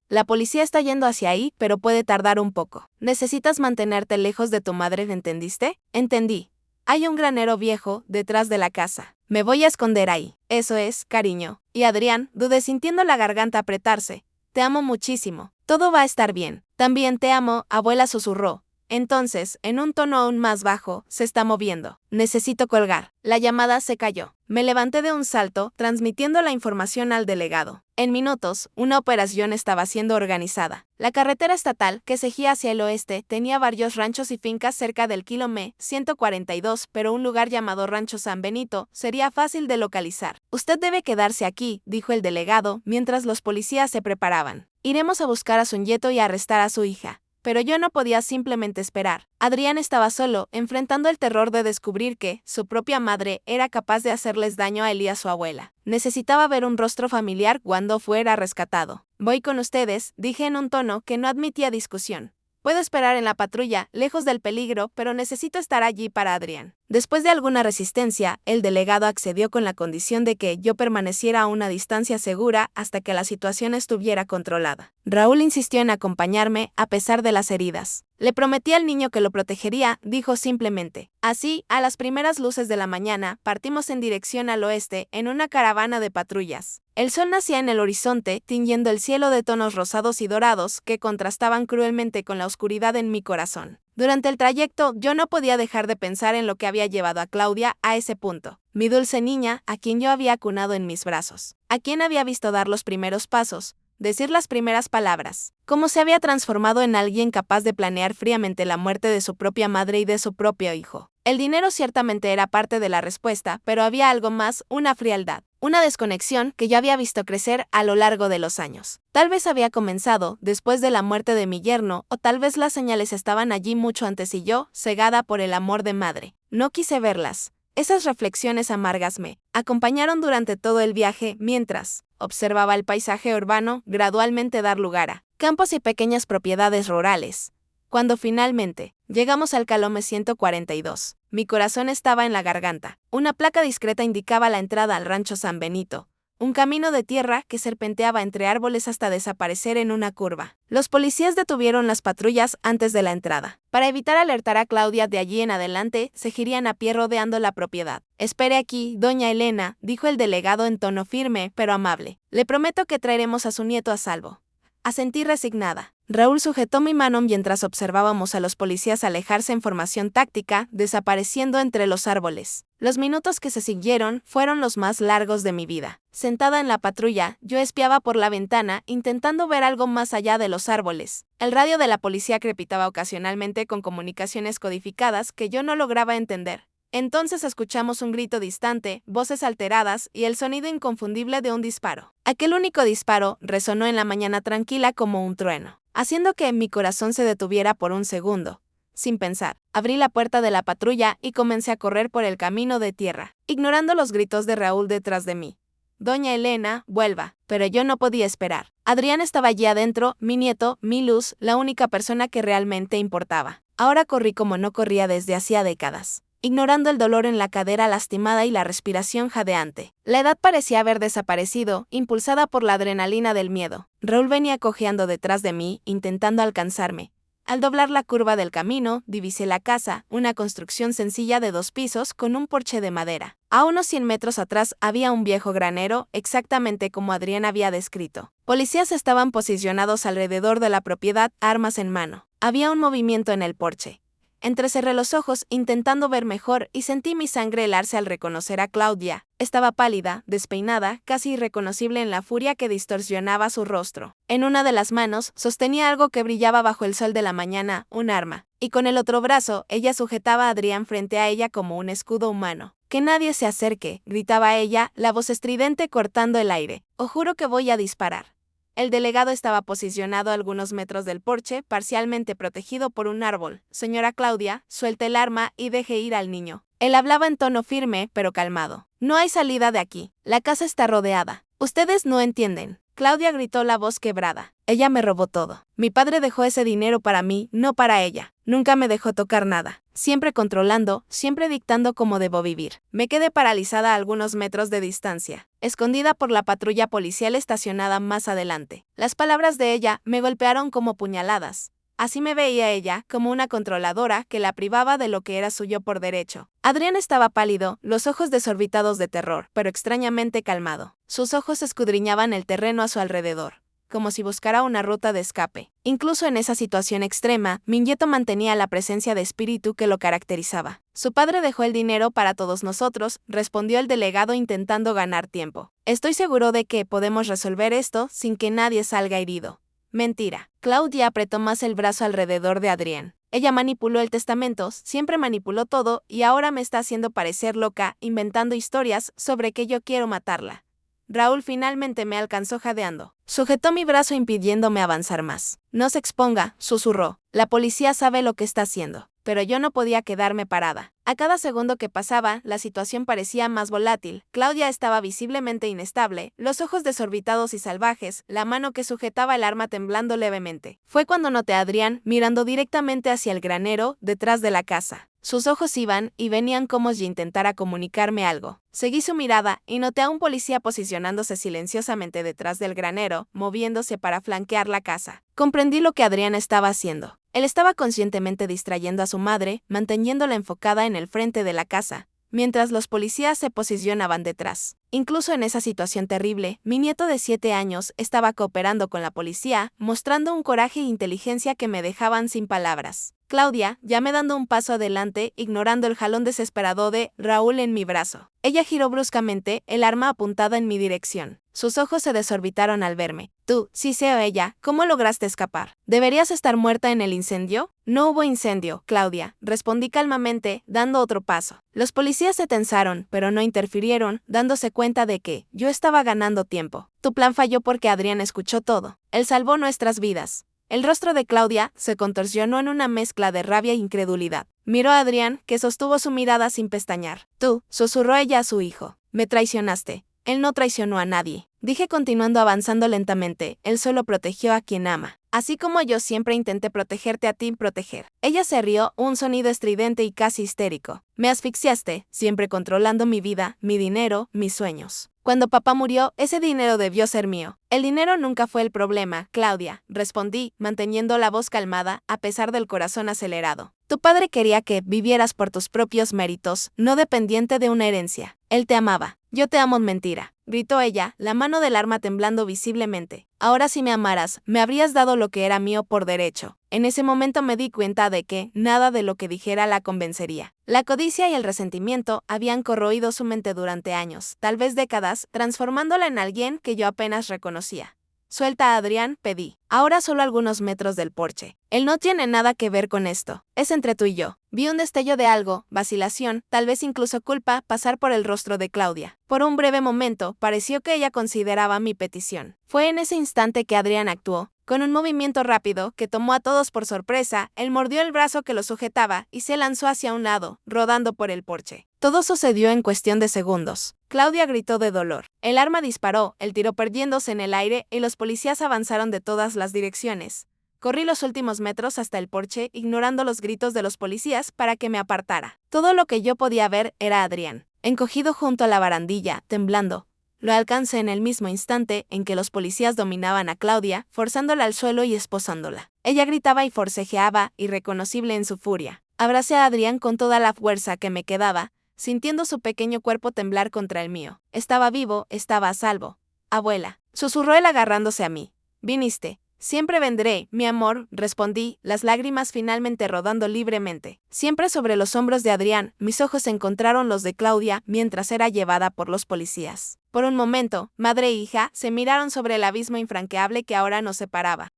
La policía está yendo hacia ahí, pero puede tardar un poco. Necesitas mantenerte lejos de tu madre, ¿entendiste?» «Entendí. Hay un granero viejo detrás de la casa. Me voy a esconder ahí». «Eso es, cariño». Y Adrián, dudé sintiendo la garganta apretarse. «Te amo muchísimo. Todo va a estar bien». «También te amo», abuela susurró. Entonces, en un tono aún más bajo, «se está moviendo. Necesito colgar». La llamada se cayó. Me levanté de un salto, transmitiendo la información al delegado. En minutos, una operación estaba siendo organizada. La carretera estatal, que seguía hacia el oeste, tenía varios ranchos y fincas cerca del kilómetro 142, pero un lugar llamado Rancho San Benito sería fácil de localizar. «Usted debe quedarse aquí», dijo el delegado, mientras los policías se preparaban. «Iremos a buscar a su nieto y a arrestar a su hija». Pero yo no podía simplemente esperar. Adrián estaba solo, enfrentando el terror de descubrir que su propia madre era capaz de hacerles daño a él y a su abuela. Necesitaba ver un rostro familiar cuando fuera rescatado. «Voy con ustedes», dije en un tono que no admitía discusión. «Puedo esperar en la patrulla, lejos del peligro, pero necesito estar allí para Adrián». Después de alguna resistencia, el delegado accedió con la condición de que yo permaneciera a una distancia segura hasta que la situación estuviera controlada. Raúl insistió en acompañarme a pesar de las heridas. «Le prometí al niño que lo protegería», dijo simplemente. Así, a las primeras luces de la mañana, partimos en dirección al oeste en una caravana de patrullas. El sol nacía en el horizonte, tiñendo el cielo de tonos rosados y dorados que contrastaban cruelmente con la oscuridad en mi corazón. Durante el trayecto, yo no podía dejar de pensar en lo que había llevado a Claudia a ese punto. Mi dulce niña, a quien yo había acunado en mis brazos, a quien había visto dar los primeros pasos, decir las primeras palabras. Cómo se había transformado en alguien capaz de planear fríamente la muerte de su propia madre y de su propio hijo. El dinero ciertamente era parte de la respuesta, pero había algo más, una frialdad, una desconexión que yo había visto crecer a lo largo de los años. Tal vez había comenzado después de la muerte de mi yerno, o tal vez las señales estaban allí mucho antes y yo, cegada por el amor de madre, no quise verlas. Esas reflexiones amargas me acompañaron durante todo el viaje mientras observaba el paisaje urbano gradualmente dar lugar a campos y pequeñas propiedades rurales. Cuando finalmente llegamos al Calome 142, mi corazón estaba en la garganta. Una placa discreta indicaba la entrada al rancho San Benito, un camino de tierra que serpenteaba entre árboles hasta desaparecer en una curva. Los policías detuvieron las patrullas antes de la entrada. Para evitar alertar a Claudia, de allí en adelante, seguirían a pie rodeando la propiedad. «Espere aquí, doña Elena», dijo el delegado en tono firme pero amable. «Le prometo que traeremos a su nieto a salvo». Asentí resignada. Raúl sujetó mi mano mientras observábamos a los policías alejarse en formación táctica, desapareciendo entre los árboles. Los minutos que se siguieron fueron los más largos de mi vida. Sentada en la patrulla, yo espiaba por la ventana, intentando ver algo más allá de los árboles. El radio de la policía crepitaba ocasionalmente con comunicaciones codificadas que yo no lograba entender. Entonces escuchamos un grito distante, voces alteradas y el sonido inconfundible de un disparo. Aquel único disparo resonó en la mañana tranquila como un trueno, haciendo que mi corazón se detuviera por un segundo. Sin pensar, abrí la puerta de la patrulla y comencé a correr por el camino de tierra, ignorando los gritos de Raúl detrás de mí. «Doña Elena, vuelva», pero yo no podía esperar. Adrián estaba allí adentro, mi nieto, mi luz, la única persona que realmente importaba. Ahora corrí como no corría desde hacía décadas, ignorando el dolor en la cadera lastimada y la respiración jadeante. La edad parecía haber desaparecido, impulsada por la adrenalina del miedo. Raúl venía cojeando detrás de mí, intentando alcanzarme. Al doblar la curva del camino, divisé la casa, una construcción sencilla de 2 pisos con un porche de madera. A unos 100 metros atrás había un viejo granero, exactamente como Adrián había descrito. Policías estaban posicionados alrededor de la propiedad, armas en mano. Había un movimiento en el porche. Entrecerré los ojos intentando ver mejor y sentí mi sangre helarse al reconocer a Claudia. Estaba pálida, despeinada, casi irreconocible en la furia que distorsionaba su rostro. En una de las manos sostenía algo que brillaba bajo el sol de la mañana, un arma, y con el otro brazo ella sujetaba a Adrián frente a ella como un escudo humano. «Que nadie se acerque», gritaba ella, la voz estridente cortando el aire. «O juro que voy a disparar». El delegado estaba posicionado a algunos metros del porche, parcialmente protegido por un árbol. «Señora Claudia, suelte el arma y deje ir al niño». Él hablaba en tono firme, pero calmado. «No hay salida de aquí. La casa está rodeada. Ustedes no entienden». Claudia gritó, la voz quebrada. «Ella me robó todo. Mi padre dejó ese dinero para mí, no para ella. Nunca me dejó tocar nada. Siempre controlando, siempre dictando cómo debo vivir». Me quedé paralizada a algunos metros de distancia, escondida por la patrulla policial estacionada más adelante. Las palabras de ella me golpearon como puñaladas. Así me veía ella, como una controladora que la privaba de lo que era suyo por derecho. Adrián estaba pálido, los ojos desorbitados de terror, pero extrañamente calmado. Sus ojos escudriñaban el terreno a su alrededor, como si buscara una ruta de escape. Incluso en esa situación extrema, Mingueto mantenía la presencia de espíritu que lo caracterizaba. «Su padre dejó el dinero para todos nosotros», respondió el delegado intentando ganar tiempo. «Estoy seguro de que podemos resolver esto sin que nadie salga herido». Mentira. Claudia apretó más el brazo alrededor de Adrián. Ella manipuló el testamento, siempre manipuló todo, y ahora me está haciendo parecer loca, inventando historias sobre que yo quiero matarla. Raúl finalmente me alcanzó jadeando. Sujetó mi brazo impidiéndome avanzar más. «No se exponga», susurró. «La policía sabe lo que está haciendo». Pero yo no podía quedarme parada. A cada segundo que pasaba, la situación parecía más volátil. Claudia estaba visiblemente inestable, los ojos desorbitados y salvajes, la mano que sujetaba el arma temblando levemente. Fue cuando noté a Adrián mirando directamente hacia el granero, detrás de la casa. Sus ojos iban y venían como si intentara comunicarme algo. Seguí su mirada y noté a un policía posicionándose silenciosamente detrás del granero, moviéndose para flanquear la casa. Comprendí lo que Adrián estaba haciendo. Él estaba conscientemente distrayendo a su madre, manteniéndola enfocada en el frente de la casa, mientras los policías se posicionaban detrás. Incluso en esa situación terrible, mi nieto de 7 años estaba cooperando con la policía, mostrando un coraje e inteligencia que me dejaban sin palabras. Claudia, llamé dando un paso adelante, ignorando el jalón desesperado de Raúl en mi brazo. Ella giró bruscamente, el arma apuntada en mi dirección. Sus ojos se desorbitaron al verme. Tú, sí sé ella, ¿cómo lograste escapar? ¿Deberías estar muerta en el incendio? No hubo incendio, Claudia, respondí calmamente, dando otro paso. Los policías se tensaron, pero no interfirieron, dándose cuenta de que yo estaba ganando tiempo. Tu plan falló porque Adrián escuchó todo. Él salvó nuestras vidas. El rostro de Claudia se contorsionó en una mezcla de rabia e incredulidad. Miró a Adrián, que sostuvo su mirada sin pestañear. Tú, susurró ella a su hijo. Me traicionaste. Él no traicionó a nadie. Dije continuando avanzando lentamente, él solo protegió a quien ama. Así como yo siempre intenté protegerte a ti, proteger. Ella se rió, un sonido estridente y casi histérico. Me asfixiaste, siempre controlando mi vida, mi dinero, mis sueños. Cuando papá murió, ese dinero debió ser mío. El dinero nunca fue el problema, Claudia, respondí, manteniendo la voz calmada, a pesar del corazón acelerado. Tu padre quería que vivieras por tus propios méritos, no dependiente de una herencia. Él te amaba. Yo te amo, mentira, gritó ella, la mano del arma temblando visiblemente. Ahora si me amaras, me habrías dado lo que era mío por derecho. En ese momento me di cuenta de que nada de lo que dijera la convencería. La codicia y el resentimiento habían corroído su mente durante años, tal vez décadas, transformándola en alguien que yo apenas reconocía. Suelta a Adrián, pedí. Ahora solo algunos metros del porche. Él no tiene nada que ver con esto. Es entre tú y yo. Vi un destello de algo, vacilación, tal vez incluso culpa, pasar por el rostro de Claudia. Por un breve momento, pareció que ella consideraba mi petición. Fue en ese instante que Adrián actuó. Con un movimiento rápido, que tomó a todos por sorpresa, él mordió el brazo que lo sujetaba y se lanzó hacia un lado, rodando por el porche. Todo sucedió en cuestión de segundos. Claudia gritó de dolor. El arma disparó, el tiro perdiéndose en el aire y los policías avanzaron de todas las direcciones. Corrí los últimos metros hasta el porche, ignorando los gritos de los policías para que me apartara. Todo lo que yo podía ver era a Adrián, encogido junto a la barandilla, temblando. Lo alcancé en el mismo instante en que los policías dominaban a Claudia, forzándola al suelo y esposándola. Ella gritaba y forcejeaba, irreconocible en su furia. Abracé a Adrián con toda la fuerza que me quedaba, sintiendo su pequeño cuerpo temblar contra el mío. Estaba vivo, estaba a salvo. Abuela, susurró él agarrándose a mí. Viniste. Siempre vendré, mi amor, respondí, las lágrimas finalmente rodando libremente. Siempre sobre los hombros de Adrián, mis ojos encontraron los de Claudia mientras era llevada por los policías. Por un momento, madre e hija se miraron sobre el abismo infranqueable que ahora nos separaba.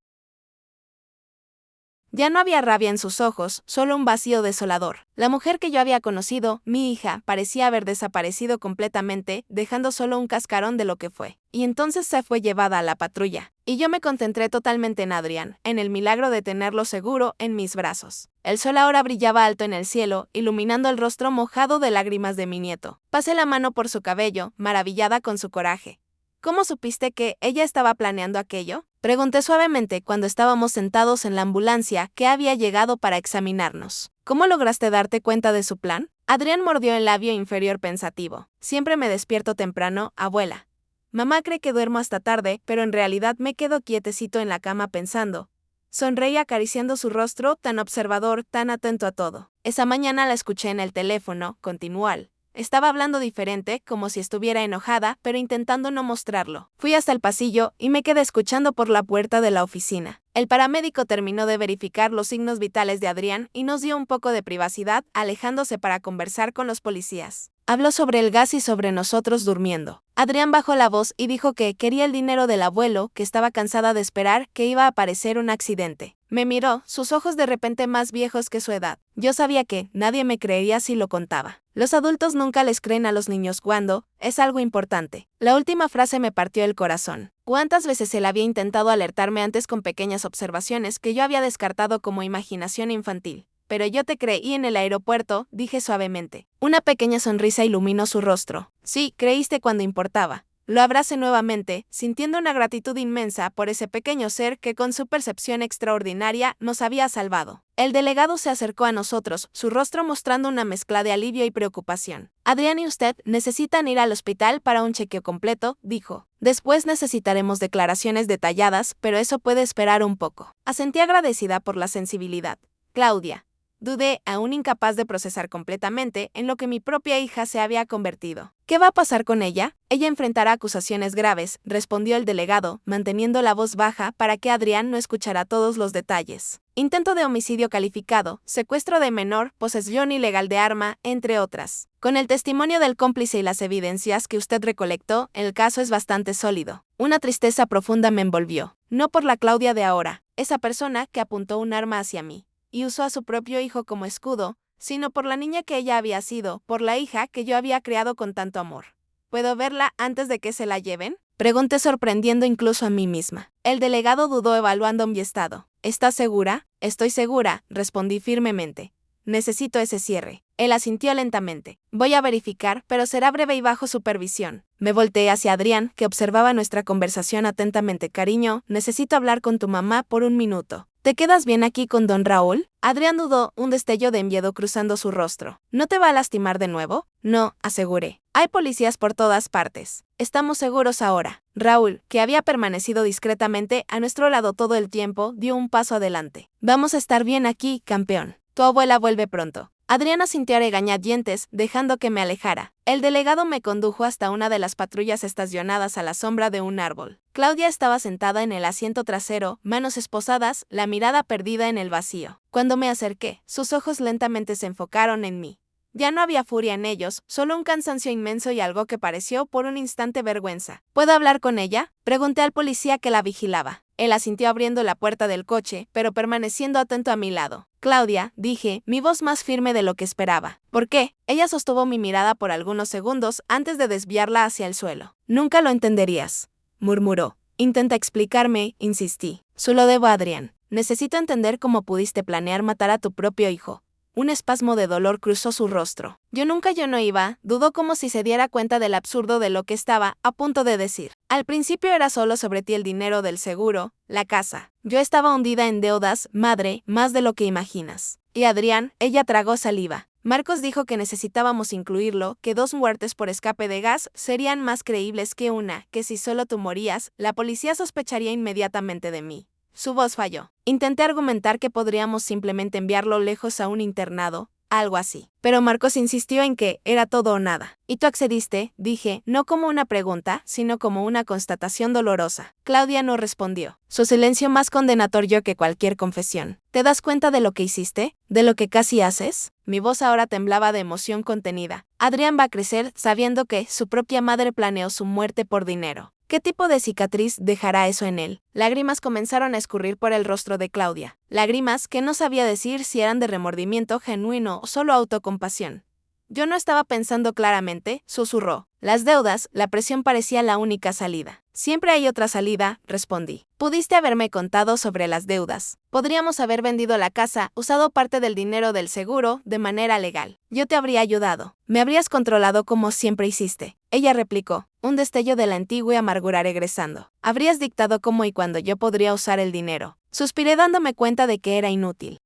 Ya no había rabia en sus ojos, solo un vacío desolador. La mujer que yo había conocido, mi hija, parecía haber desaparecido completamente, dejando solo un cascarón de lo que fue. Y entonces se fue llevada a la patrulla. Y yo me concentré totalmente en Adrián, en el milagro de tenerlo seguro en mis brazos. El sol ahora brillaba alto en el cielo, iluminando el rostro mojado de lágrimas de mi nieto. Pasé la mano por su cabello, maravillada con su coraje. ¿Cómo supiste que ella estaba planeando aquello? Pregunté suavemente cuando estábamos sentados en la ambulancia que había llegado para examinarnos. ¿Cómo lograste darte cuenta de su plan? Adrián mordió el labio inferior pensativo. Siempre me despierto temprano, abuela. Mamá cree que duermo hasta tarde, pero en realidad me quedo quietecito en la cama pensando. Sonreí acariciando su rostro, tan observador, tan atento a todo. Esa mañana la escuché en el teléfono, continuó él. Estaba hablando diferente, como si estuviera enojada, pero intentando no mostrarlo. Fui hasta el pasillo y me quedé escuchando por la puerta de la oficina. El paramédico terminó de verificar los signos vitales de Adrián y nos dio un poco de privacidad, alejándose para conversar con los policías. Habló sobre el gas y sobre nosotros durmiendo. Adrián bajó la voz y dijo que quería el dinero del abuelo, que estaba cansada de esperar que iba a aparecer un accidente. Me miró, sus ojos de repente más viejos que su edad. Yo sabía que nadie me creería si lo contaba. Los adultos nunca les creen a los niños cuando es algo importante. La última frase me partió el corazón. ¿Cuántas veces él había intentado alertarme antes con pequeñas observaciones que yo había descartado como imaginación infantil? Pero yo te creí en el aeropuerto, dije suavemente. Una pequeña sonrisa iluminó su rostro. Sí, creíste cuando importaba. Lo abracé nuevamente, sintiendo una gratitud inmensa por ese pequeño ser que con su percepción extraordinaria nos había salvado. El delegado se acercó a nosotros, su rostro mostrando una mezcla de alivio y preocupación. Adrián y usted necesitan ir al hospital para un chequeo completo, dijo. Después necesitaremos declaraciones detalladas, pero eso puede esperar un poco. Asentí agradecida por la sensibilidad. Claudia. Dudé, aún incapaz de procesar completamente en lo que mi propia hija se había convertido. ¿Qué va a pasar con ella? Ella enfrentará acusaciones graves, respondió el delegado, manteniendo la voz baja para que Adrián no escuchara todos los detalles. Intento de homicidio calificado, secuestro de menor, posesión ilegal de arma, entre otras. Con el testimonio del cómplice y las evidencias que usted recolectó, el caso es bastante sólido. Una tristeza profunda me envolvió. No por la Claudia de ahora, esa persona que apuntó un arma hacia mí y usó a su propio hijo como escudo, sino por la niña que ella había sido, por la hija que yo había criado con tanto amor. ¿Puedo verla antes de que se la lleven? Pregunté sorprendiendo incluso a mí misma. El delegado dudó evaluando mi estado. ¿Estás segura? Estoy segura, respondí firmemente. Necesito ese cierre. Él asintió lentamente. Voy a verificar, pero será breve y bajo supervisión. Me volteé hacia Adrián, que observaba nuestra conversación atentamente. Cariño, necesito hablar con tu mamá por un minuto. ¿Te quedas bien aquí con don Raúl? Adrián dudó, un destello de miedo cruzando su rostro. ¿No te va a lastimar de nuevo? No, aseguré. Hay policías por todas partes. Estamos seguros ahora. Raúl, que había permanecido discretamente a nuestro lado todo el tiempo, dio un paso adelante. Vamos a estar bien aquí, campeón. Tu abuela vuelve pronto. Adrián asintió a regañadientes, dejando que me alejara. El delegado me condujo hasta una de las patrullas estacionadas a la sombra de un árbol. Claudia estaba sentada en el asiento trasero, manos esposadas, la mirada perdida en el vacío. Cuando me acerqué, sus ojos lentamente se enfocaron en mí. Ya no había furia en ellos, solo un cansancio inmenso y algo que pareció por un instante vergüenza. ¿Puedo hablar con ella? Pregunté al policía que la vigilaba. Él asintió abriendo la puerta del coche, pero permaneciendo atento a mi lado. Claudia, dije, mi voz más firme de lo que esperaba. ¿Por qué? Ella sostuvo mi mirada por algunos segundos antes de desviarla hacia el suelo. Nunca lo entenderías, murmuró. Intenta explicarme, insistí. Solo debo a Adrián. Necesito entender cómo pudiste planear matar a tu propio hijo. Un espasmo de dolor cruzó su rostro. Yo no iba, dudó como si se diera cuenta del absurdo de lo que estaba a punto de decir. Al principio era solo sobre ti el dinero del seguro, la casa. Yo estaba hundida en deudas, madre, más de lo que imaginas. Y Adrián, ella tragó saliva. Marcos dijo que necesitábamos incluirlo, que 2 muertes por escape de gas serían más creíbles que una, que si solo tú morías, la policía sospecharía inmediatamente de mí. Su voz falló. Intenté argumentar que podríamos simplemente enviarlo lejos a un internado, algo así. Pero Marcos insistió en que era todo o nada. ¿Y tú accediste? Dije, no como una pregunta, sino como una constatación dolorosa. Claudia no respondió. Su silencio más condenatorio que cualquier confesión. ¿Te das cuenta de lo que hiciste? ¿De lo que casi haces? Mi voz ahora temblaba de emoción contenida. Adrián va a crecer sabiendo que su propia madre planeó su muerte por dinero. ¿Qué tipo de cicatriz dejará eso en él? Lágrimas comenzaron a escurrir por el rostro de Claudia. Lágrimas que no sabía decir si eran de remordimiento genuino o solo autocompasión. Yo no estaba pensando claramente, susurró. Las deudas, la presión parecía la única salida. Siempre hay otra salida, respondí. Pudiste haberme contado sobre las deudas. Podríamos haber vendido la casa, usado parte del dinero del seguro, de manera legal. Yo te habría ayudado. Me habrías controlado como siempre hiciste. Ella replicó, un destello de la antigua amargura regresando. Habrías dictado cómo y cuándo yo podría usar el dinero. Suspiré dándome cuenta de que era inútil.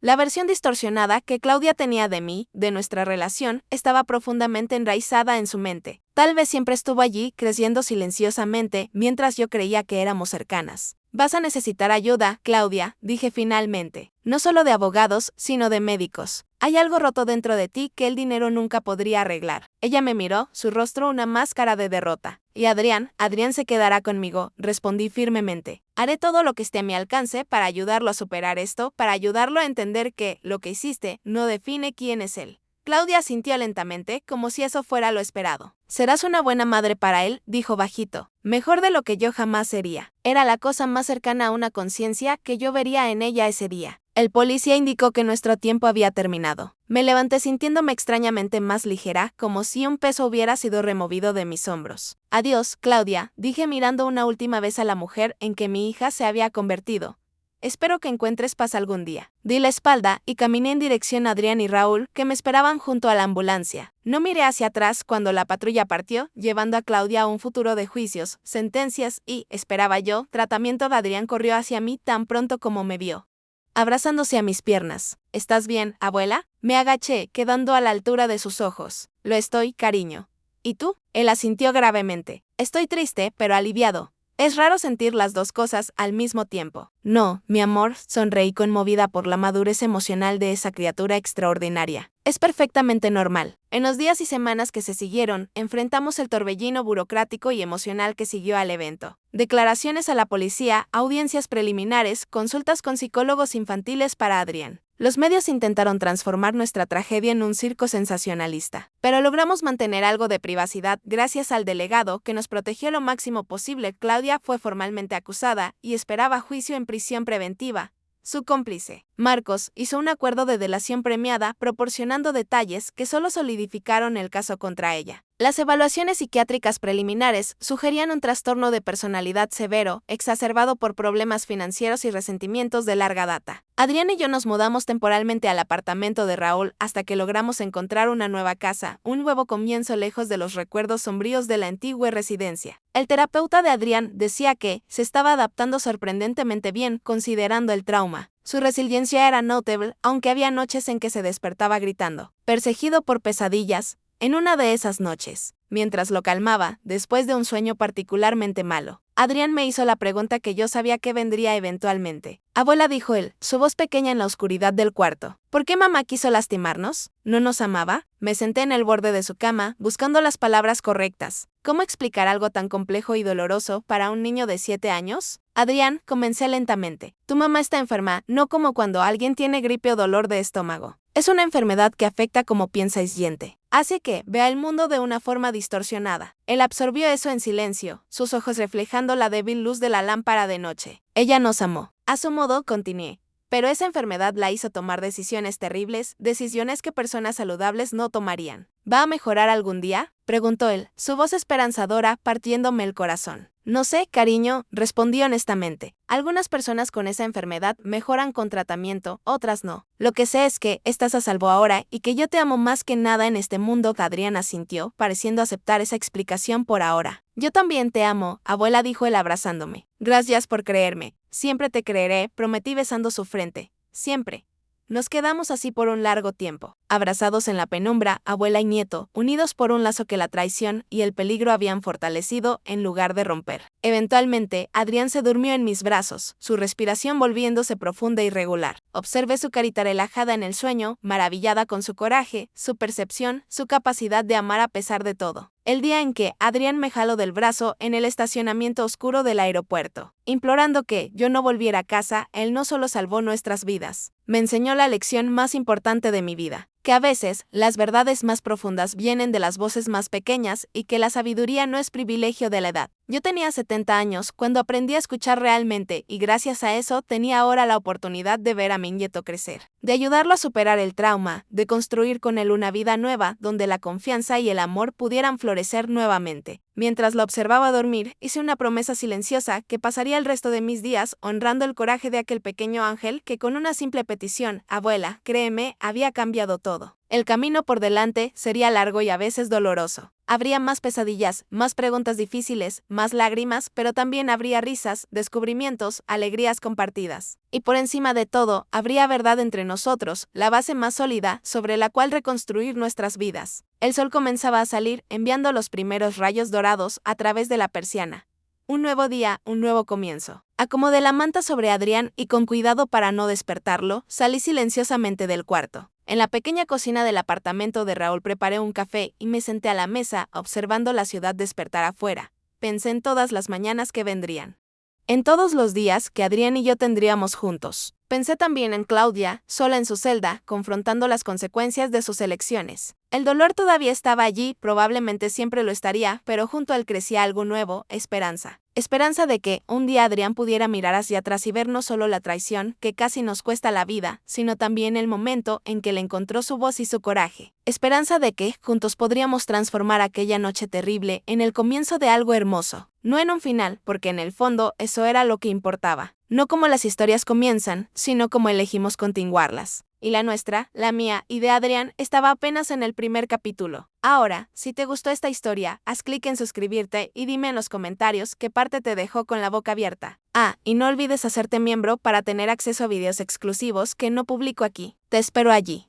La versión distorsionada que Claudia tenía de mí, de nuestra relación, estaba profundamente enraizada en su mente. Tal vez siempre estuvo allí, creciendo silenciosamente, mientras yo creía que éramos cercanas. Vas a necesitar ayuda, Claudia, dije finalmente. No solo de abogados, sino de médicos. Hay algo roto dentro de ti que el dinero nunca podría arreglar. Ella me miró, su rostro una máscara de derrota. Y Adrián se quedará conmigo, respondí firmemente. Haré todo lo que esté a mi alcance para ayudarlo a superar esto, para ayudarlo a entender que lo que hiciste no define quién es él. Claudia asintió lentamente, como si eso fuera lo esperado. Serás una buena madre para él, dijo bajito. Mejor de lo que yo jamás sería. Era la cosa más cercana a una conciencia que yo vería en ella ese día. El policía indicó que nuestro tiempo había terminado. Me levanté sintiéndome extrañamente más ligera, como si un peso hubiera sido removido de mis hombros. Adiós, Claudia, dije mirando una última vez a la mujer en que mi hija se había convertido. Espero que encuentres paz algún día. Di la espalda y caminé en dirección a Adrián y Raúl, que me esperaban junto a la ambulancia. No miré hacia atrás cuando la patrulla partió, llevando a Claudia a un futuro de juicios, sentencias y, esperaba yo, tratamiento de Adrián corrió hacia mí tan pronto como me vio, abrazándose a mis piernas. ¿Estás bien, abuela? Me agaché, quedando a la altura de sus ojos. Lo estoy, cariño. ¿Y tú? Él asintió gravemente. Estoy triste, pero aliviado. Es raro sentir las dos cosas al mismo tiempo. No, mi amor, sonreí conmovida por la madurez emocional de esa criatura extraordinaria. Es perfectamente normal. En los días y semanas que se siguieron, enfrentamos el torbellino burocrático y emocional que siguió al evento. Declaraciones a la policía, audiencias preliminares, consultas con psicólogos infantiles para Adrián. Los medios intentaron transformar nuestra tragedia en un circo sensacionalista, pero logramos mantener algo de privacidad gracias al delegado que nos protegió lo máximo posible. Claudia fue formalmente acusada y esperaba juicio en prisión preventiva. Su cómplice, Marcos, hizo un acuerdo de delación premiada proporcionando detalles que solo solidificaron el caso contra ella. Las evaluaciones psiquiátricas preliminares sugerían un trastorno de personalidad severo, exacerbado por problemas financieros y resentimientos de larga data. Adrián y yo nos mudamos temporalmente al apartamento de Raúl hasta que logramos encontrar una nueva casa, un nuevo comienzo lejos de los recuerdos sombríos de la antigua residencia. El terapeuta de Adrián decía que se estaba adaptando sorprendentemente bien considerando el trauma. Su resiliencia era notable, aunque había noches en que se despertaba gritando, perseguido por pesadillas. En una de esas noches, mientras lo calmaba, después de un sueño particularmente malo, Adrián me hizo la pregunta que yo sabía que vendría eventualmente. Abuela, dijo él, su voz pequeña en la oscuridad del cuarto. ¿Por qué mamá quiso lastimarnos? ¿No nos amaba? Me senté en el borde de su cama, buscando las palabras correctas. ¿Cómo explicar algo tan complejo y doloroso para un niño de 7 años? Adrián, comencé lentamente. Tu mamá está enferma, no como cuando alguien tiene gripe o dolor de estómago. Es una enfermedad que afecta como piensa y siente. Hace que vea el mundo de una forma distorsionada. Él absorbió eso en silencio, sus ojos reflejando la débil luz de la lámpara de noche. Ella nos amó. A su modo, continué. Pero esa enfermedad la hizo tomar decisiones terribles, decisiones que personas saludables no tomarían. ¿Va a mejorar algún día?, preguntó él, su voz esperanzadora partiéndome el corazón. No sé, cariño, respondí honestamente. Algunas personas con esa enfermedad mejoran con tratamiento, otras no. Lo que sé es que estás a salvo ahora y que yo te amo más que nada en este mundo. Adrián asintió, pareciendo aceptar esa explicación por ahora. Yo también te amo, abuela, dijo él abrazándome. Gracias por creerme. Siempre te creeré, prometí besando su frente. Siempre. Nos quedamos así por un largo tiempo, abrazados en la penumbra, abuela y nieto, unidos por un lazo que la traición y el peligro habían fortalecido en lugar de romper. Eventualmente, Adrián se durmió en mis brazos, su respiración volviéndose profunda y regular. Observé su carita relajada en el sueño, maravillada con su coraje, su percepción, su capacidad de amar a pesar de todo. El día en que Adrián me jaló del brazo en el estacionamiento oscuro del aeropuerto, implorando que yo no volviera a casa, él no solo salvó nuestras vidas, me enseñó la lección más importante de mi vida, que a veces las verdades más profundas vienen de las voces más pequeñas y que la sabiduría no es privilegio de la edad. Yo tenía 70 años cuando aprendí a escuchar realmente y gracias a eso tenía ahora la oportunidad de ver a mi nieto crecer, de ayudarlo a superar el trauma, de construir con él una vida nueva donde la confianza y el amor pudieran florecer nuevamente. Mientras lo observaba dormir, hice una promesa silenciosa que pasaría el resto de mis días honrando el coraje de aquel pequeño ángel que con una simple petición, abuela, créeme, había cambiado todo. El camino por delante sería largo y a veces doloroso. Habría más pesadillas, más preguntas difíciles, más lágrimas, pero también habría risas, descubrimientos, alegrías compartidas. Y por encima de todo, habría verdad entre nosotros, la base más sólida sobre la cual reconstruir nuestras vidas. El sol comenzaba a salir, enviando los primeros rayos dorados a través de la persiana. Un nuevo día, un nuevo comienzo. Acomodé la manta sobre Adrián y con cuidado para no despertarlo, salí silenciosamente del cuarto. En la pequeña cocina del apartamento de Raúl preparé un café y me senté a la mesa observando la ciudad despertar afuera. Pensé en todas las mañanas que vendrían. En todos los días que Adrián y yo tendríamos juntos. Pensé también en Claudia, sola en su celda, confrontando las consecuencias de sus elecciones. El dolor todavía estaba allí, probablemente siempre lo estaría, pero junto a él crecía algo nuevo, esperanza. Esperanza de que, un día Adrián pudiera mirar hacia atrás y ver no solo la traición, que casi nos cuesta la vida, sino también el momento en que le encontró su voz y su coraje. Esperanza de que, juntos podríamos transformar aquella noche terrible en el comienzo de algo hermoso. No en un final, porque en el fondo eso era lo que importaba. No como las historias comienzan, sino como elegimos continuarlas. Y la nuestra, la mía y de Adrián, estaba apenas en el primer capítulo. Ahora, si te gustó esta historia, haz clic en suscribirte y dime en los comentarios qué parte te dejó con la boca abierta. Ah, y no olvides hacerte miembro para tener acceso a videos exclusivos que no publico aquí. Te espero allí.